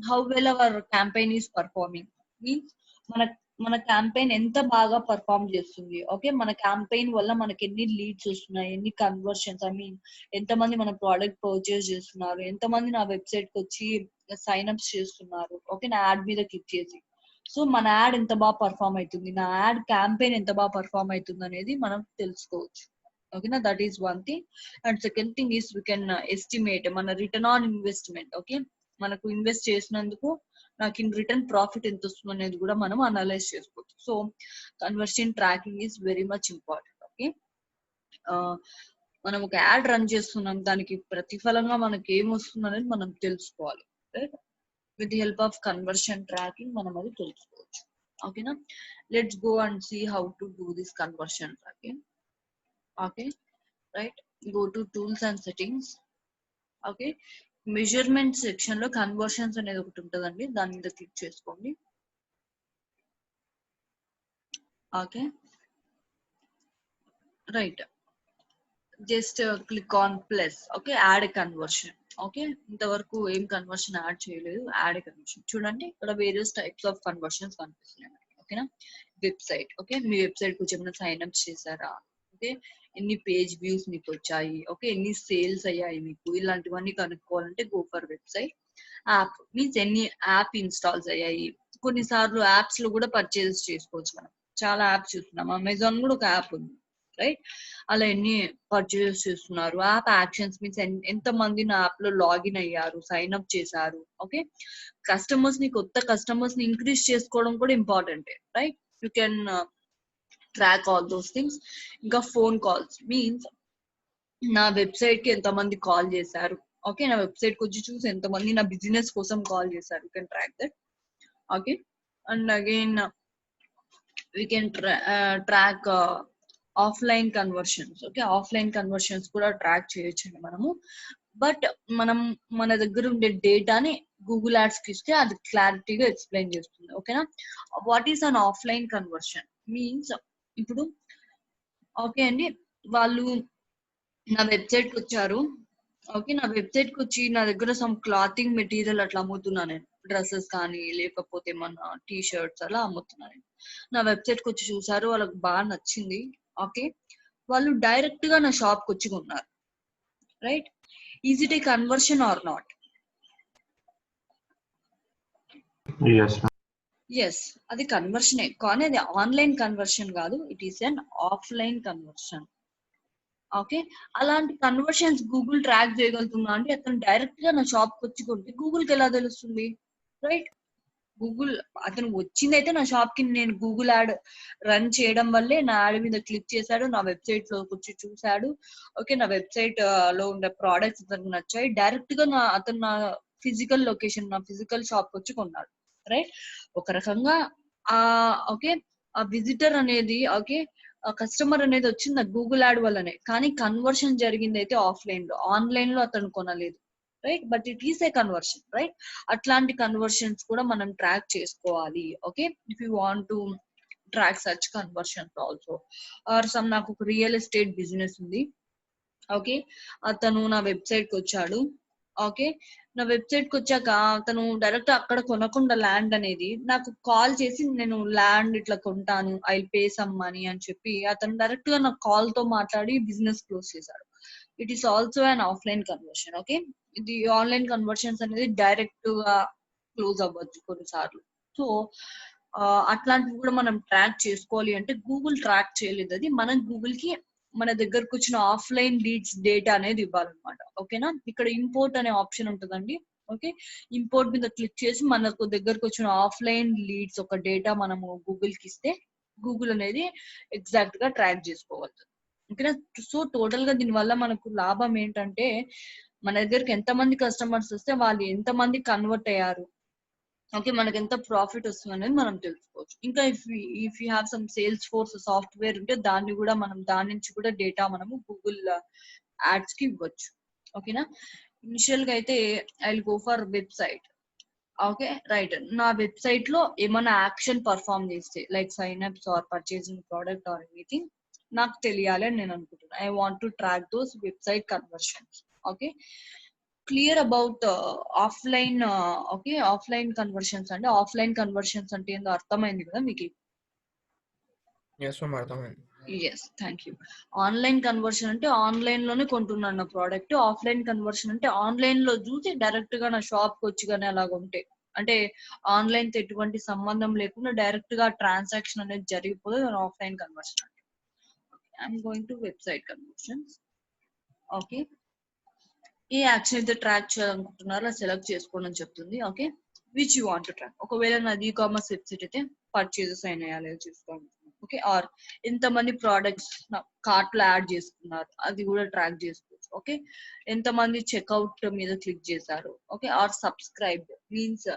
how well our campaign is performing, means మన మన campaign ఎంత బాగా perform చేస్తుంది. Okay, మన క్యాంపెయిన్ వల్ల మనకి ఎన్ని లీడ్స్ వస్తున్నాయి, ఎన్ని కన్వర్షన్స్, ఐ మీన్ ఎంతమంది మన ప్రోడక్ట్ పర్చేస్ చేస్తున్నారు, ఎంతమంది నా వెబ్సైట్ కి వచ్చి సైన్ అప్స్ చేస్తున్నారు, ఓకే, నా యాడ్ మీద క్లిక్ చేసి. సో మన యాడ్ ఎంత బాగా పర్ఫామ్ అవుతుంది, నా యాడ్ క్యాంపెయిన్ ఎంత బాగా పర్ఫామ్ అవుతుంది అనేది మనం తెలుసుకోవచ్చు. ఓకేనా, that is one thing. And second thing is we can estimate మన రిటర్న్ ఆన్ ఇన్వెస్ట్మెంట్. ఓకే, మనకు ఇన్వెస్ట్ చేసినందుకు నాకు ఇన్ రిటర్న్ ప్రాఫిట్ ఎంత వస్తుంది అనేది కూడా మనం అనలైజ్ చేసుకోవచ్చు. So conversion tracking is very much important. Okay, మనం ఒక యాడ్ రన్ చేస్తున్నాం, దానికి ప్రతిఫలంగా మనకి ఏం వస్తుంది అనేది మనం తెలుసుకోవాలి. Right, with the help of conversion tracking మనం అది తెలుసుకోవచ్చు. ఓకేనా, let's go and see how to do this conversion tracking. Okay, right, go to tools and settings. Okay, measurement section లో కన్వర్షన్స్ అనేది ఒకటి ఉంటుందండి, దాని మీద క్లిక్ చేసుకోండి. Okay, right, just click on plus. Okay, add conversion. Okay, ఇంతవరకు ఏం conversion add చేయలేదు. యాడ్ కన్వర్షన్ చూడండి, ఇక్కడ వేరియస్ టైప్స్ ఆఫ్ కన్వర్షన్స్ కనిపిస్తున్నాయి మనకి. ఓకేనా, వెబ్సైట్. ఓకే, మీ వెబ్సైట్ కు ఏమైనా సైన్ అప్ చేశారా? ఓకే, ఎన్ని పేజ్ వ్యూస్ మీకు వచ్చాయి? ఓకే, ఎన్ని సేల్స్ అయ్యాయి మీకు? ఇలాంటివన్నీ కనుక్కోవాలంటే go for website. App means ఎన్ని యాప్ ఇన్స్టాల్స్ అయ్యాయి. కొన్నిసార్లు యాప్స్ లో కూడా పర్చేస్ చేసుకోవచ్చు మనం. చాలా యాప్స్ చూస్తున్నాం, అమెజాన్ కూడా ఒక యాప్ ఉంది, రైట్? అలా ఎన్ని పర్చేస్ చేస్తున్నారు, యాప్ యాక్షన్స్ మీన్స్ ఎంత మంది నా యాప్ లో లాగిన్ అయ్యారు, సైన్ అప్ చేశారు. ఓకే, కస్టమర్స్ ని, కొత్త కస్టమర్స్ ని ఇంక్రీజ్ చేసుకోవడం కూడా important, right? You can track all those things. ఇంకా ఫోన్ కాల్స్ మీన్స్ నా వెబ్సైట్ కి ఎంతమంది కాల్ చేశారు. ఓకే, నా వెబ్సైట్ కి వచ్చి చూసి ఎంతమంది నా బిజినెస్ కోసం కాల్ చేశారు. You can track that. Okay, and again we can track offline conversions. Okay, offline conversions కూడా ట్రాక్ చేయొచ్చండి మనము. బట్ మనం మన దగ్గర ఉండే డేటాని గూగుల్ యాడ్స్ కి ఇస్తే అది క్లారిటీగా ఎక్స్ప్లెయిన్ చేస్తుంది. ఓకేనా, what is an offline conversion means, ఇప్పుడు ఓకే అండి, వాళ్ళు నా వెబ్సైట్ కి వచ్చారు. ఓకే, నా వెబ్సైట్ కి వచ్చి నా దగ్గర సమ్ క్లాతింగ్ మెటీరియల్ అట్లా అమ్ముతున్నా నేను, డ్రెస్సెస్ కానీ లేకపోతే ఏమన్నా టీ షర్ట్స్ అలా అమ్ముతున్నా నేను. నా వెబ్సైట్ కి వచ్చి చూసారు, వాళ్ళకి బాగా నచ్చింది. ఓకే, వాళ్ళు డైరెక్ట్ గా నా షాప్ కి వచ్చి కొన్నారు, right? Is it a conversion or not? Yes, ma'am. Yes, అది కన్వర్షనే, కానీ అది ఆన్లైన్ కన్వర్షన్ కాదు. It is an offline conversion. Okay, అలాంటి కన్వర్షన్స్ గూగుల్ ట్రాక్ చేయగలుగుతుందా అంటే, అతను డైరెక్ట్ గా నా షాప్ కి వచ్చి కొంటే గూగుల్ కి ఎలా తెలుస్తుంది, రైట్? గూగుల్, అతను వచ్చింది అయితే నా షాప్ కి, నేను గూగుల్ యాడ్ రన్ చేయడం వల్లే నా యాడ్ మీద క్లిక్ చేశాడు, నా వెబ్సైట్ లోకి వచ్చి చూశాడు. ఓకే, నా వెబ్సైట్ లో ఉండే ప్రోడక్ట్స్ అతనికి నచ్చాయి, డైరెక్ట్ గా అతను నా ఫిజికల్ లొకేషన్, నా ఫిజికల్ షాప్ కి వచ్చి కొన్నాడు, రైట్? ఒక రకంగా ఆ ఓకే, ఆ విజిటర్ అనేది, ఓకే, కస్టమర్ అనేది వచ్చింది గూగుల్ యాడ్ వల్లనే, కానీ కన్వర్షన్ జరిగింది అయితే ఆఫ్లైన్ లో, ఆన్లైన్ లో అతను కొనలేదు, right? But it is a conversion, right? అట్లాంటి కన్వర్షన్స్ కూడా మనం ట్రాక్ చేసుకోవాలి. Okay, if you want to track such conversions also. Or some, నాకు ఒక రియల్ ఎస్టేట్ బిజినెస్ ఉంది. ఓకే, అతను నా వెబ్సైట్ కి వచ్చాడు. ఓకే, నా వెబ్సైట్ కి వచ్చాక అతను డైరెక్ట్ అక్కడ కొనకుండా ల్యాండ్ అనేది నాకు కాల్ చేసి, నేను ల్యాండ్ ఇట్లా కొంటాను, ఐ పే సమ్ మనీ అని చెప్పి అతను డైరెక్ట్ గా నాకు కాల్ తో మాట్లాడి బిజినెస్ క్లోజ్ చేశాడు. It is also an offline conversion. Okay, ఇది ఆన్లైన్ కన్వర్షన్స్ అనేది డైరెక్ట్ గా క్లోజ్ అవ్వచ్చు కొన్నిసార్లు. సో అట్లాంటివి కూడా మనం ట్రాక్ చేసుకోవాలి అంటే, గూగుల్ ట్రాక్ చేయలేదు, అది మనం గూగుల్ కి మన దగ్గరకు వచ్చిన ఆఫ్లైన్ లీడ్స్ డేటా అనేది ఇవ్వాలన్నమాట. ఓకేనా, ఇక్కడ ఇంపోర్ట్ అనే ఆప్షన్ ఉంటుందండి. ఓకే, ఇంపోర్ట్ మీద క్లిక్ చేసి మనకు దగ్గరకు వచ్చిన ఆఫ్లైన్ లీడ్స్ ఒక డేటా మనము గూగుల్ కి ఇస్తే గూగుల్ అనేది ఎగ్జాక్ట్ గా ట్రాక్ చేసుకోగలుగుతుంది. ఓకేనా, సో టోటల్ గా దీని వల్ల మనకు లాభం ఏంటంటే, మన దగ్గరికి ఎంతమంది కస్టమర్స్ వస్తే వాళ్ళు ఎంతమంది కన్వర్ట్ అయ్యారు, ఓకే, మనకి ఎంత ప్రాఫిట్ వస్తుంది అనేది మనం తెలుసుకోవచ్చు. ఇంకా if you have some sales force software ఉంటే దాన్ని కూడా మనం, దాని నుంచి కూడా డేటా మనము గూగుల్ యాడ్స్ కి ఇవ్వచ్చు. ఓకేనా, ఇనిషియల్ గా అయితే I will go for website. Okay, right, నా వెబ్సైట్ లో ఏమైనా యాక్షన్ పర్ఫామ్ చేస్తే like sign ups or purchasing product or anything నాకు తెలియాలి అని నేను అనుకుంటున్నాను. I want to track those website conversions. Okay, clear about offline. Okay, offline conversions అంటే, ఆఫ్లైన్ కన్వర్షన్స్ అంటే ఏందో అర్థమైంది కదా మీకు? Yes, ma'am, అర్థమైంది. Yes, thank you. Online conversion అంటే ఆన్లైన్ లోనే కొంటున్నాను నా ప్రోడక్ట్. ఆఫ్లైన్ కన్వర్షన్ అంటే ఆన్లైన్ లో చూసి డైరెక్ట్ గా నా షాప్ కి వచ్చి కానీ అలాగ ఉంటే, అంటే ఆన్లైన్ తో ఎటువంటి సంబంధం లేకుండా డైరెక్ట్ గా ట్రాన్సాక్షన్ అనేది జరిగిపోతే ఆఫ్లైన్ కన్వర్షన్ అంటే. I'm going to website conversions. Okay, A action అయితే ట్రాక్ చేయాలనుకుంటున్నారో సెలెక్ట్ చేసుకోండి అని చెప్తుంది. Okay, which you want to track. ఒకవేళ నాది ఈ-కామర్స్ వెబ్సైట్ అయితే పర్చేజెస్ అయినాయా లేదా చూసుకోండి. ఓకే, ఆర్ ఎంతమంది ప్రోడక్ట్స్ నా కార్ట్ లో యాడ్ చేసుకున్నారు అది కూడా ట్రాక్ చేసుకోవచ్చు. ఓకే, ఎంతమంది చెక్అవుట్ మీద క్లిక్ చేశారు. Okay, or subscribe means,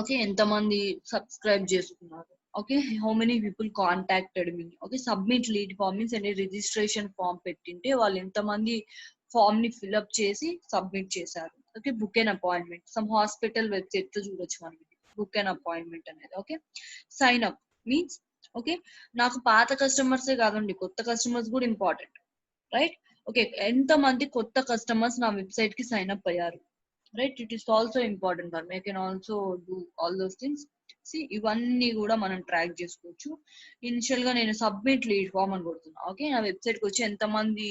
okay, ఎంతమంది సబ్స్క్రైబ్ చేసుకున్నారు. Okay, how many people contacted me. Okay, submit lead form means అనే రిజిస్ట్రేషన్ ఫామ్ పెట్టింటే వాళ్ళు ఎంతమంది ఫామ్ ని ఫిల్అప్ చేసి సబ్మిట్ చేశారు. Okay, book and appointment, some hospital website లో చూడొచ్చు మనకి బుక్ అండ్ అపాయింట్మెంట్ అనేది. Okay, sign up means, okay, నాకు పాత కస్టమర్సే కాదండి, కొత్త కస్టమర్స్ కూడా ఇంపార్టెంట్, రైట్? ఓకే, ఎంత మంది కొత్త కస్టమర్స్ నా వెబ్సైట్ కి సైన్ అప్ అయ్యారు, right? It is also important for me. I can also do all those things. ఇవన్నీ కూడా మనం ట్రాక్ చేసుకోవచ్చు. ఇనిషియల్ గా నేను సబ్మిట్ లీడ్ ఫామ్ అని కొడుతున్నా. ఓకే, నా వెబ్సైట్ కి వచ్చి ఎంత మంది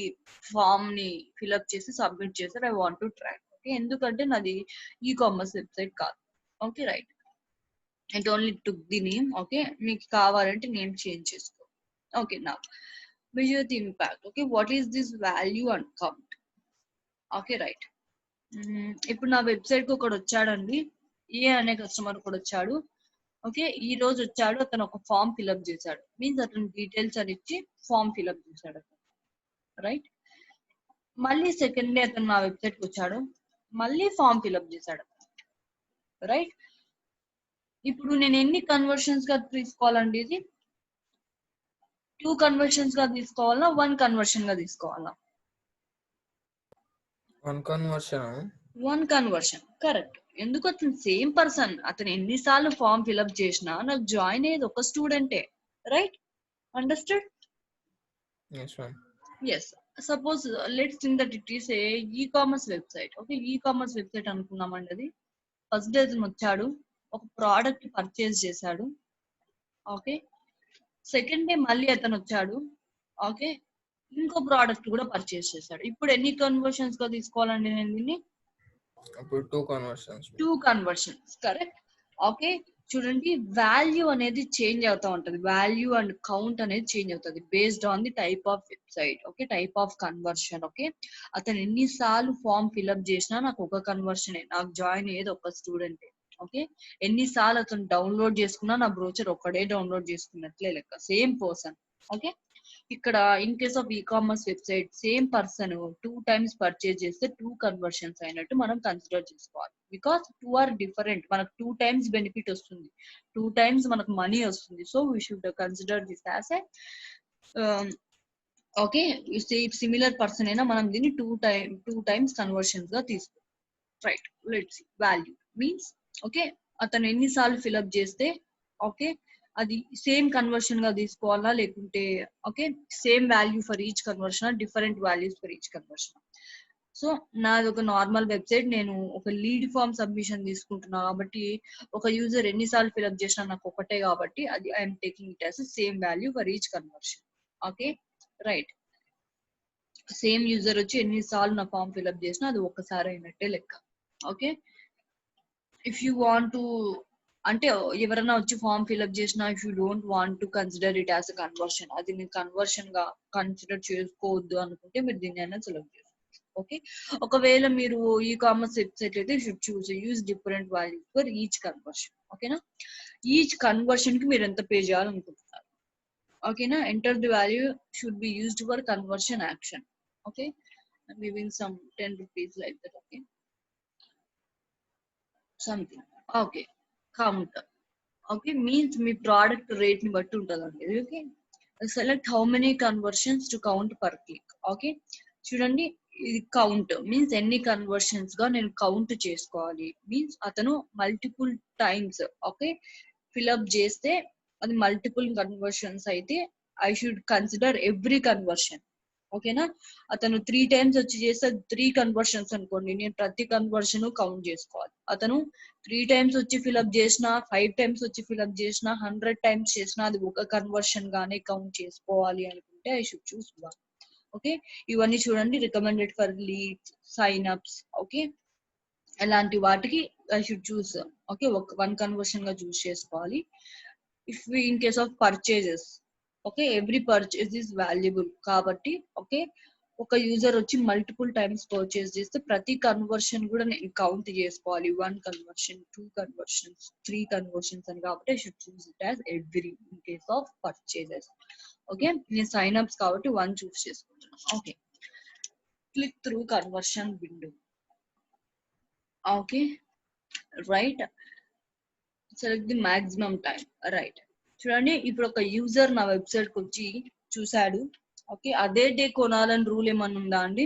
ఫామ్ ని ఫిల్అప్ చేసి సబ్మిట్ చేశారు, I want to track. Okay, ఎందుకంటే నాది ఈ కామర్స్ వెబ్సైట్ కాదు. Okay, right. It only took the name. Okay, మీకు కావాలంటే నేమ్ చేంజ్ చేసుకో. ఓకే, నా measure the impact. Okay, what is this value and count? Okay, right. ఇప్పుడు నా వెబ్సైట్ కి ఒకడు వచ్చాడండి, ఏ అనే కస్టమర్ కూడా వచ్చాడు. ఓకే, ఈ రోజు వచ్చాడు, అతను ఒక ఫామ్ ఫిల్అప్ చేశాడు. మీన్స్ అతను డీటెయిల్స్ అని ఇచ్చి ఫామ్ ఫిల్అప్ చేశాడు, రైట్? మళ్ళీ సెకండ్ డే అతను నా వెబ్సైట్ కి వచ్చాడు, మళ్ళీ ఫామ్ ఫిల్అప్ చేశాడు, రైట్? ఇప్పుడు నేను ఎన్ని కన్వర్షన్స్ గా తీసుకోవాలండి? ఇది 2 కన్వర్షన్స్ గా తీసుకోవాలా, 1 కన్వర్షన్ గా తీసుకోవాలా? 1 conversion. 1 conversion, correct. ఎందుకు? అతను సేమ్ పర్సన్, అతను ఎన్నిసార్లు ఫామ్ ఫిల్అప్ చేసినా నాకు జాయిన్ అయ్యేది ఒక స్టూడెంటే, right? Understood? Yes, ma'am. Yes. Suppose let's think that it is a e-commerce website. Okay, e-commerce website అనుకున్నామండి. అది ఫస్ట్ డే అతను వచ్చాడు, ఒక ప్రోడక్ట్ పర్చేస్ చేశాడు. ఓకే, సెకండ్ డే మళ్ళీ అతను వచ్చాడు, ఓకే, ఇంకో ప్రోడక్ట్ కూడా పర్చేస్ చేశాడు. ఇప్పుడు ఎన్ని కన్వర్షన్స్ గా తీసుకోవాలండి నేను దీన్ని? ఇప్పుడు 2 conversions. 2 conversions, correct. ఓకే, చూడండి, వాల్యూ అనేది చేంజ్ అవుతా ఉంటది. వాల్యూ అండ్ కౌంట్ అనేది చేంజ్ అవుతుంది based on the type of website. Okay, type of conversion. Okay, అతను ఎన్నిసార్లు ఫామ్ ఫిల్అప్ చేసినా నాకు ఒక కన్వర్షనే, నాకు జాయిన్ అయ్యేది ఒక స్టూడెంటే. ఓకే, ఎన్నిసార్లు అతను డౌన్లోడ్ చేసుకున్నా నా బ్రోచర్ ఒక్కడే డౌన్లోడ్ చేసుకున్నట్లే లెక్క, సేమ్ పర్సన్. ఓకే, ఇక్కడ in case of e-commerce website same person 2 times purchase చేస్తే 2 కన్వర్షన్స్ అయినట్టు మనం కన్సిడర్ చేసుకోవాలి. బికాస్ 2 ఆర్ డిఫరెంట్, మనకు 2 times బెనిఫిట్ వస్తుంది, 2 times మనకు మనీ వస్తుంది. So we should consider this as a okay, similar person అయినా మనం దీన్ని 2 times కన్వర్షన్స్ గా తీసుకో, right? Let's value means, okay, అతను ఎన్నిసార్లు ఫిల్అప్ చేస్తే ఓకే అది సేమ్ కన్వర్షన్ గా తీసుకోవాలా, లేకుంటే okay same value for each conversion, different values for each conversion. So నాది ఒక నార్మల్ వెబ్సైట్, నేను ఒక లీడ్ ఫామ్ సబ్మిషన్ తీసుకుంటున్నా కాబట్టి ఒక యూజర్ ఎన్నిసార్లు ఫిల్అప్ చేసినా నాకు ఒకటే కాబట్టి అది I'm taking it as same value for each conversion. Okay, right. Same user వచ్చి ఎన్నిసార్లు నా ఫామ్ ఫిల్అప్ చేసినా అది ఒక్కసారి అయినట్టే లెక్క. Okay, if you want to, అంటే ఎవరైనా వచ్చి ఫామ్ ఫిల్అప్ చేసినా if you don't want to consider it as a conversion, అది మీరు కన్వర్షన్ గా కన్సిడర్ చేసుకోవద్దు అనుకుంటే మీరు దీన్ని అయినా సెలెక్ట్ చేసుకోవచ్చు. ఓకే, ఒకవేళ మీరు ఈ-కామర్స్ వెబ్సైట్ అయితే should choose use different values for each conversion. ఓకేనా? ఈచ్ కన్వర్షన్ కి మీరు ఎంత పే చేయాలనుకుంటున్నారు? ఓకేనా? Enter the value should be used for conversion action. Okay, I'm giving some 10 rupees like that. Okay, something. Okay, count. Okay, means me product rate ని బట్టి ఉంటుందండి. Okay, select how many conversions to count per click. Okay, చూడండి, ఇది count means ఎన్ని conversions గా నేను count చేసుకోవాలి. Means అతను మల్టిపుల్ టైమ్స్ ఓకే ఫిల్అప్ చేస్తే అది మల్టిపుల్ కన్వర్షన్స్ అయితే I should consider every conversion. ఓకేనా? అతను 3 times వచ్చి చేస్తే 3 కన్వర్షన్స్ అనుకోండి, నేను ప్రతి కన్వర్షన్ కౌంట్ చేసుకోవాలి. అతను 3 times వచ్చి ఫిల్అప్ చేసినా, 5 times వచ్చి ఫిల్అప్ చేసినా, 100 times చేసినా అది ఒక కన్వర్షన్ గానే కౌంట్ చేసుకోవాలి అనుకుంటే ఐ షుడ్ చూస్ 1. ఓకే, ఇవన్నీ చూడండి, recommended for leads, sign ups. Okay, అలాంటి వాటికి I should choose okay 1 conversion గా చూస్ చేసుకోవాలి. If in case of purchases okay every purchase is valuable కాబట్టి ఓకే ఒక యూజర్ వచ్చి మల్టిపుల్ టైమ్స్ పర్చేస్ చేస్తే ప్రతి కన్వర్షన్ కూడా నేను కౌంట్ చేసుకోవాలి. 1 కన్వర్షన్, 2 కన్వర్షన్స్, 3 కన్వర్షన్స్ అని కాబట్టి I should choose it as every in case of purchases. Okay, నేను సైన్ అప్స్ కాబట్టి 1 చూస్ చేసుకుంటున్నాను. Okay, click through conversion window. Okay, right. Select the maximum time. Right, చూడండి, ఇప్పుడు ఒక యూజర్ నా వెబ్సైట్ కి వచ్చి చూసాడు. ఓకే, అదే డే కొనాలని రూల్ ఏమన్నా ఉందా అండి?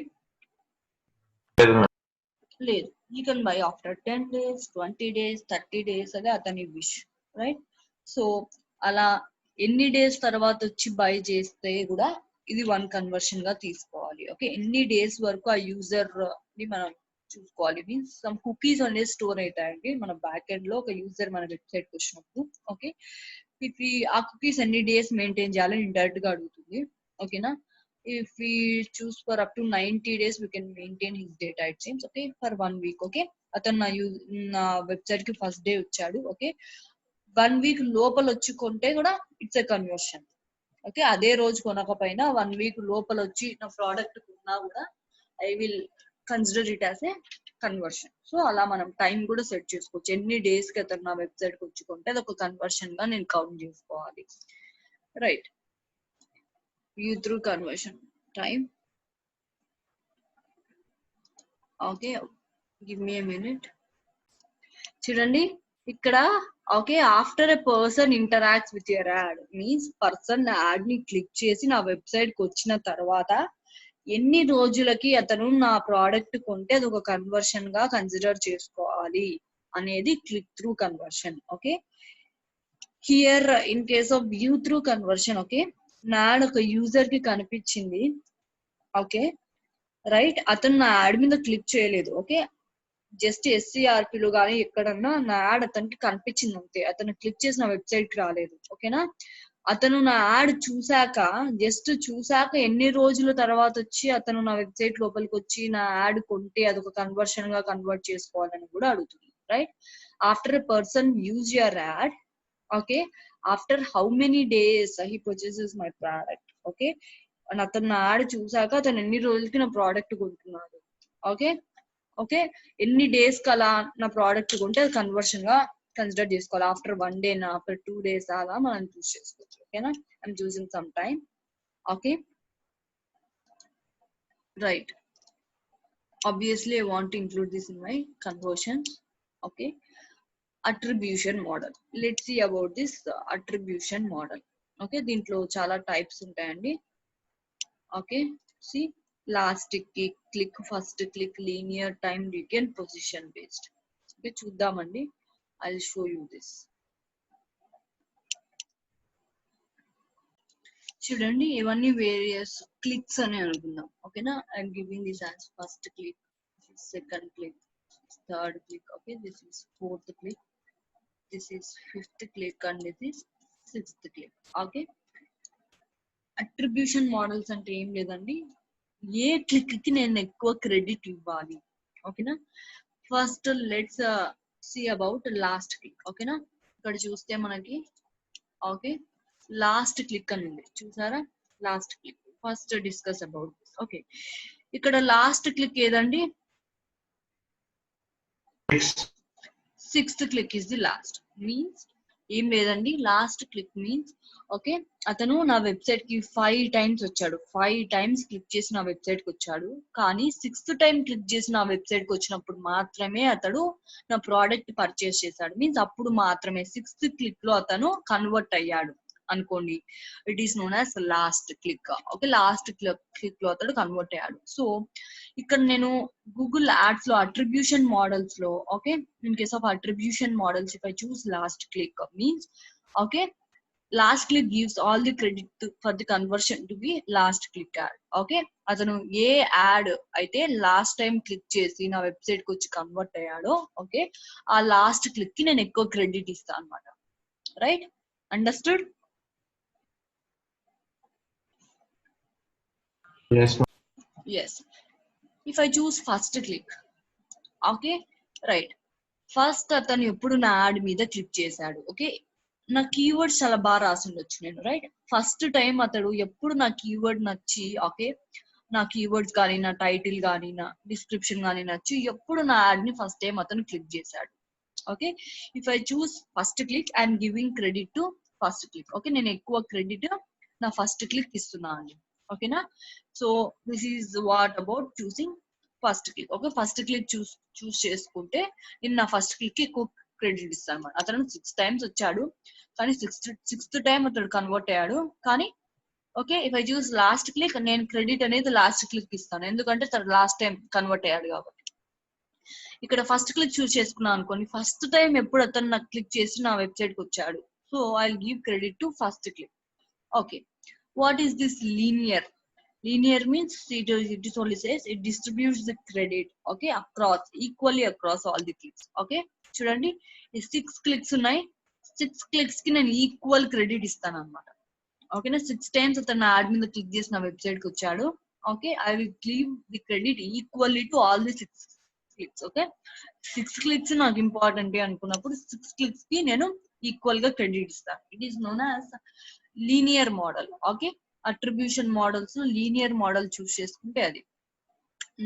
లేదు. You can buy after 10 days, 20 days, 30 days, అదే అతని విష్, రైట్? సో అలా ఎన్ని డేస్ తర్వాత వచ్చి బై చేస్తే కూడా ఇది 1 కన్వర్షన్ గా తీసుకోవాలి. ఓకే, ఎన్ని డేస్ వరకు ఆ యూజర్ ని మనం చూసుకోవాలి. మీన్స్ సమ్ కుకీస్ అనేది స్టోర్ అవుతాయండి మన బ్యాక్ ఎండ్ లో. ఒక యూజర్ మన వెబ్సైట్ కి వచ్చినప్పుడు ఓకే, ఇఫ్ ఆ కుకీస్ ఎన్ని డేస్ మెయింటైన్ చేయాలని డైరెక్ట్ గా అడుగుతుంది. ఓకేనా, if we choose for up to 90 days we can maintain his data it seems. Okay, for 1 week. Okay, అతను నా వెబ్సైట్ కి ఫస్ట్ డే వచ్చాడు. ఓకే, 1 వీక్ లోపల వచ్చి కొంటే కూడా ఇట్స్ ఎ కన్వర్షన్. ఓకే, అదే రోజు కొనకపోయినా 1 వీక్ లోపల వచ్చి నా ప్రోడక్ట్ కొన్నా కూడా I will consider it as a conversion. So అలా మనం టైం కూడా సెట్ చేసుకోవచ్చు. ఎన్ని డేస్ కి అతను నా వెబ్సైట్ కి వచ్చి కొంటే అది ఒక కన్వర్షన్ గా నేను కౌంట్ చేసుకోవాలి. Right, view through conversion time. Okay, give me a minute. చూడండి ఇక్కడ okay, after a person interacts with your add means person add ని క్లిక్ చేసి నా వెబ్సైట్ కి వచ్చిన తర్వాత ఎన్ని రోజులకి అతను నా ప్రోడక్ట్ కొంటే అది ఒక కన్వర్షన్ గా కన్సిడర్ చేసుకోవాలి అనేది click through conversion. Okay, here in case of view through conversion okay, నా యాడ్ ఒక యూజర్ కి కనిపించింది. ఓకే రైట్, అతను నా యాడ్ మీద క్లిక్ చేయలేదు. ఓకే, జస్ట్ SCRPలో కానీ ఎక్కడన్నా నా యాడ్ అతనికి కనిపించింది అంతే, అతను క్లిక్ చేసిన వెబ్సైట్ కి రాలేదు. ఓకేనా, అతను నా యాడ్ చూసాక జస్ట్ చూసాక ఎన్ని రోజుల తర్వాత వచ్చి అతను నా వెబ్సైట్ లోపలికి వచ్చి నా యాడ్ కొంటే అదొక కన్వర్షన్ గా కన్వర్ట్ చేసుకోవాలని కూడా అడుగుతుంది. Right, after a person use your add okay, after how many days he purchases my product. Okay, అతను నా యాడ్ చూసాక అతను ఎన్ని రోజులకి నా ప్రోడక్ట్ కొంటున్నాడు. ఓకే ఓకే, ఎన్ని డేస్ కి అలా నా ప్రోడక్ట్ కొంటే అది కన్వర్షన్ గా కన్సిడర్ చేసుకోవాలి. ఆఫ్టర్ 1 డే నా ఆఫ్టర్ 2 days అలా మనం చూస్ చేసుకోవచ్చు. ఓకేనా, I'm choosing some time. Okay right, obviously I want to include this in my conversions. Okay, attribution model. Let's see about this attribution model. Okay, దీంట్లో చాలా types ఉంటాయండి. Okay, see last click, first click, linear, time return, position based. Okay, చూద్దామండి. I will show you this. చూడండి ఇవన్నీ various clicks అని అనుకుందాం. ఓకేనా, I'm giving this as first click, second click, third click. Okay, this is fourth click, this is fifth click and this is sixth click. Okay, attribution models అంటే ఏం లేదండి, ఏ click కి నేను ఎక్కువ క్రెడిట్ ఇవ్వాలి. ఓకేనా, first let's see about last click. ఓకేనా, ఇక్కడ చూస్తే మనకి ఓకే లాస్ట్ క్లిక్ అని ఉంది చూసారా, last click. First discuss about this. Okay, ఇక్కడ లాస్ట్ క్లిక్ ఏదండి, sixth click is the last. Means ఏం లేదండి, లాస్ట్ క్లిక్ మీన్స్ ఓకే, అతను నా వెబ్సైట్ కి 5 times వచ్చాడు, 5 times క్లిక్ చేసి నా వెబ్సైట్ కి వచ్చాడు. కానీ 6th time క్లిక్ చేసి నా వెబ్సైట్ కి వచ్చినప్పుడు మాత్రమే అతడు నా ప్రోడక్ట్ పర్చేస్ చేశాడు. మీన్స్ అప్పుడు మాత్రమే 6th క్లిక్ లో అతను కన్వర్ట్ అయ్యాడు అనుకోండి, it is known as last click. Okay, last click లో అతడు కన్వర్ట్ అయ్యాడు. సో ఇక్కడ నేను గూగుల్ యాడ్స్ లో అట్రిబ్యూషన్ మోడల్స్ లో okay, in case of attribution models if I choose last click means okay, last click gives all the credit for the conversion to be last click add. Okay, అతను ఏ add అయితే last time click చేసి నా website కి వచ్చి convert అయ్యాడో okay, ఆ last click కి నేను ఎక్కువ క్రెడిట్ ఇస్తాను అనమాట. Right, understood? Yes, ma'am. Yes. If I choose first click, okay, right. First అతను ఎప్పుడు నా యాడ్ మీద క్లిక్ చేశాడు. ఓకే, నా కీవర్డ్స్ చాలా బాగా రాసి ఉండొచ్చు నేను. రైట్, ఫస్ట్ టైం అతడు ఎప్పుడు నా కీవర్డ్ నచ్చి ఓకే, నా కీవర్డ్స్ కానీ నా టైటిల్ కానీ నా డిస్క్రిప్షన్ కానీ నచ్చి ఎప్పుడు నా యాడ్ ని ఫస్ట్ టైం అతను క్లిక్ చేశాడు. Okay, if I choose first click I'm giving credit to first click. Okay, నేను ఎక్కువ క్రెడిట్ నా ఫస్ట్ క్లిక్ ఇస్తున్నా అండి. ఓకేనా, so this is what about choosing first click. Okay, first click choose చేసుకుంటే నేను నా ఫస్ట్ క్లిక్ కి ఎక్కువ క్రెడిట్ ఇస్తాను అనమాట. అతను 6 times వచ్చాడు కానీ సిక్స్త్ టైం అతడు కన్వర్ట్ అయ్యాడు. కానీ okay, if I choose last click నేను క్రెడిట్ అనేది లాస్ట్ క్లిక్ ఇస్తాను, ఎందుకంటే తను లాస్ట్ టైం కన్వర్ట్ అయ్యాడు కాబట్టి. ఇక్కడ ఫస్ట్ క్లిక్ చూస్ చేసుకున్నాను అనుకోండి, ఫస్ట్ టైం ఎప్పుడు అతను నాకు క్లిక్ చేసి నా వెబ్సైట్ కి వచ్చాడు, so I will give credit to first click. Okay, What is this linear? Linear means it is only says it distributes the credit, okay, across equally across all the clicks. Okay, చూడండి ఈ 6 clicks ఉన్నాయి, 6 clicks కి నేను equal credit ఇస్తాను అనమాట. ఓకేనా, 6 times అతను add మీద క్లిక్ చేసిన వెబ్సైట్ కి వచ్చాడు. Okay, I will give the credit equally to all the 6 clicks. Okay, 6 clicks నాకు ఇంపార్టెంట్ అనుకున్నప్పుడు 6 క్లిక్స్ కి నేను ఈక్వల్ గా క్రెడిట్ ఇస్తాను. It is known as linear model. Okay, attribution models లో లీనియర్ మోడల్ చూస్ చేసుకుంటే అది.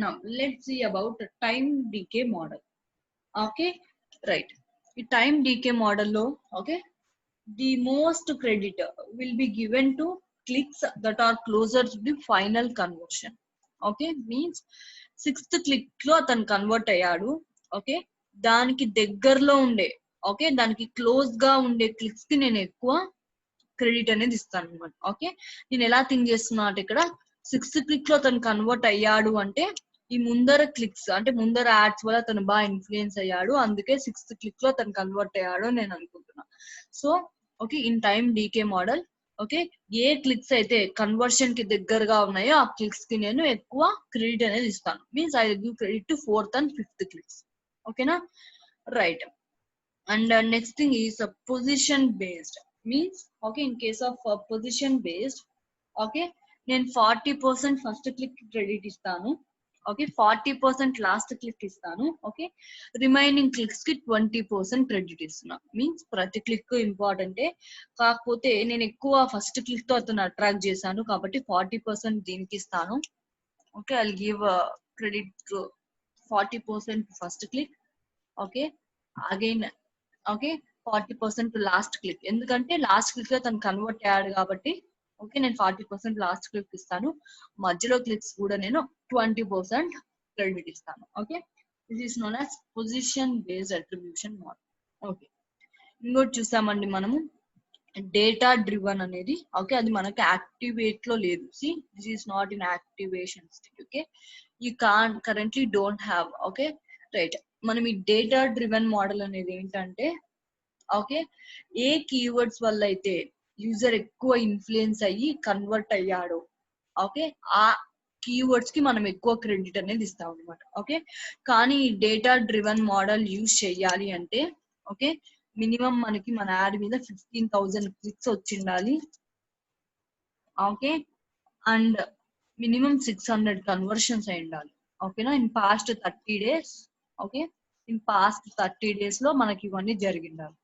Now let's see about time decay model. Okay, right. ఈ టైమ్ డీకే మోడల్ లో okay the most credit will be given to clicks that are closer to the final conversion. Okay, means 6th click లో అతను convert అయ్యాడు. Okay, దానికి దగ్గరలో ఉండే okay దానికి close గా ఉండే క్లిక్స్ కి నేను ఎక్కువ క్రెడిట్ అనేది ఇస్తాను అనమాట. ఓకే, నేను ఎలా థింక్ చేస్తున్నా అంటే ఇక్కడ 6th క్లిక్ లో అతను కన్వర్ట్ అయ్యాడు అంటే ఈ ముందర క్లిక్స్ అంటే ముందర యాడ్స్ వల్ల అతను బాగా ఇన్ఫ్లుయెన్స్ అయ్యాడు, అందుకే 6th క్లిక్ లో అతను కన్వర్ట్ అయ్యాడు నేను అనుకుంటున్నా. So okay, in time decay model okay ఏ క్లిక్స్ అయితే కన్వర్షన్ కి దగ్గరగా ఉన్నాయో ఆ క్లిక్స్ కి నేను ఎక్కువ క్రెడిట్ అనేది ఇస్తాను. Means I give credit to 4th and 5th clicks. ఓకేనా, right. And next thing is position based. Means okay in case of position based okay నేను 40% ఫస్ట్ క్లిక్ క్రెడిట్ ఇస్తాను. ఓకే, 40% లాస్ట్ క్లిక్ ఇస్తాను. Okay, remaining clicks కి 20% credit ఇస్తున్నా. Means ప్రతి click ఇంపార్టెంటే, కాకపోతే నేను ఎక్కువ ఫస్ట్ క్లిక్ తో అతను అట్రాక్ట్ చేశాను కాబట్టి 40% దీనికి ఇస్తాను. Okay, I will give credit 40% first click. Okay, again okay 40% last click, ఎందుకంటే లాస్ట్ క్లిక్ లో తను కన్వర్ట్ అయ్యాడు కాబట్టి ఓకే నేను 40% లాస్ట్ క్లిక్ ఇస్తాను. మధ్యలో క్లిక్స్ కూడా నేను 20% క్రెడిట్ ఇస్తాను. Okay, this is known as position based attribution model. Okay, ఇంకోటి చూసామండి మనము డేటా డ్రివన్ అనేది. ఓకే, అది మనకి యాక్టివేట్ లో లేదు. See this is not in activation state. Okay, you can currently don't have. Okay, right. మనం ఈ డేటా డ్రివన్ మోడల్ అనేది ఏంటంటే ఓకే ఏ కీవర్డ్స్ వల్ల అయితే యూజర్ ఎక్కువ ఇన్ఫ్లుయెన్స్ అయ్యి కన్వర్ట్ అయ్యాడు ఓకే ఆ కీవర్డ్స్ కి మనం ఎక్కువ క్రెడిట్ అనేది ఇస్తాం అనమాట. ఓకే, కానీ డేటా డ్రివన్ మోడల్ యూజ్ చేయాలి అంటే ఓకే మినిమం మనకి మన యాడ్ మీద 15,000 క్లిక్స్ వచ్చిండాలి. ఓకే, అండ్ మినిమం 600 కన్వర్షన్స్ అయి ఉండాలి. ఓకేనా, in past 30 days. Okay, in past 30 days లో మనకి ఇవన్నీ జరిగిండాలి.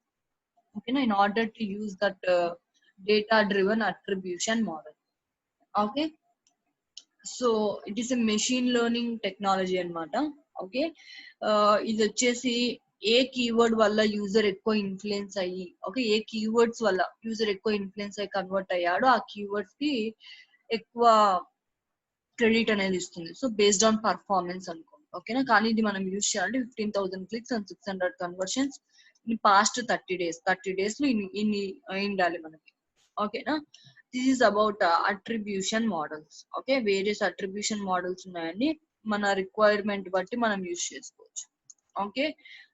ఓకేనా, in order to use that data driven attribution model. Okay, so it is a machine learning technology అనమాట. ఓకే, ఇది వచ్చేసి ఏ కీవర్డ్ వల్ల యూజర్ ఎక్కువ ఇన్ఫ్లుయెన్స్ అయ్యి ఓకే ఏ కీవర్డ్స్ వల్ల యూజర్ ఎక్కువ ఇన్ఫ్లుయెన్స్ అయ్యి కన్వర్ట్ అయ్యాడో ఆ కీవర్డ్స్ కి ఎక్కువ క్రెడిట్ అనేది ఇస్తుంది. సో బేస్డ్ ఆన్ పర్ఫార్మెన్స్ అనుకోండి. ఓకేనా, కానీ ఇది మనం యూజ్ చేయాలంటే 15,000 clicks and 600 conversions in past 30 days. 30 days లో ఇన్ని ఉండాలి మనకి. ఓకేనా, this is about attribution models. Okay, various attribution models ఉన్నాయండి, మన రిక్వైర్మెంట్ బట్టి మనం యూజ్ చేసుకోవచ్చు. Okay,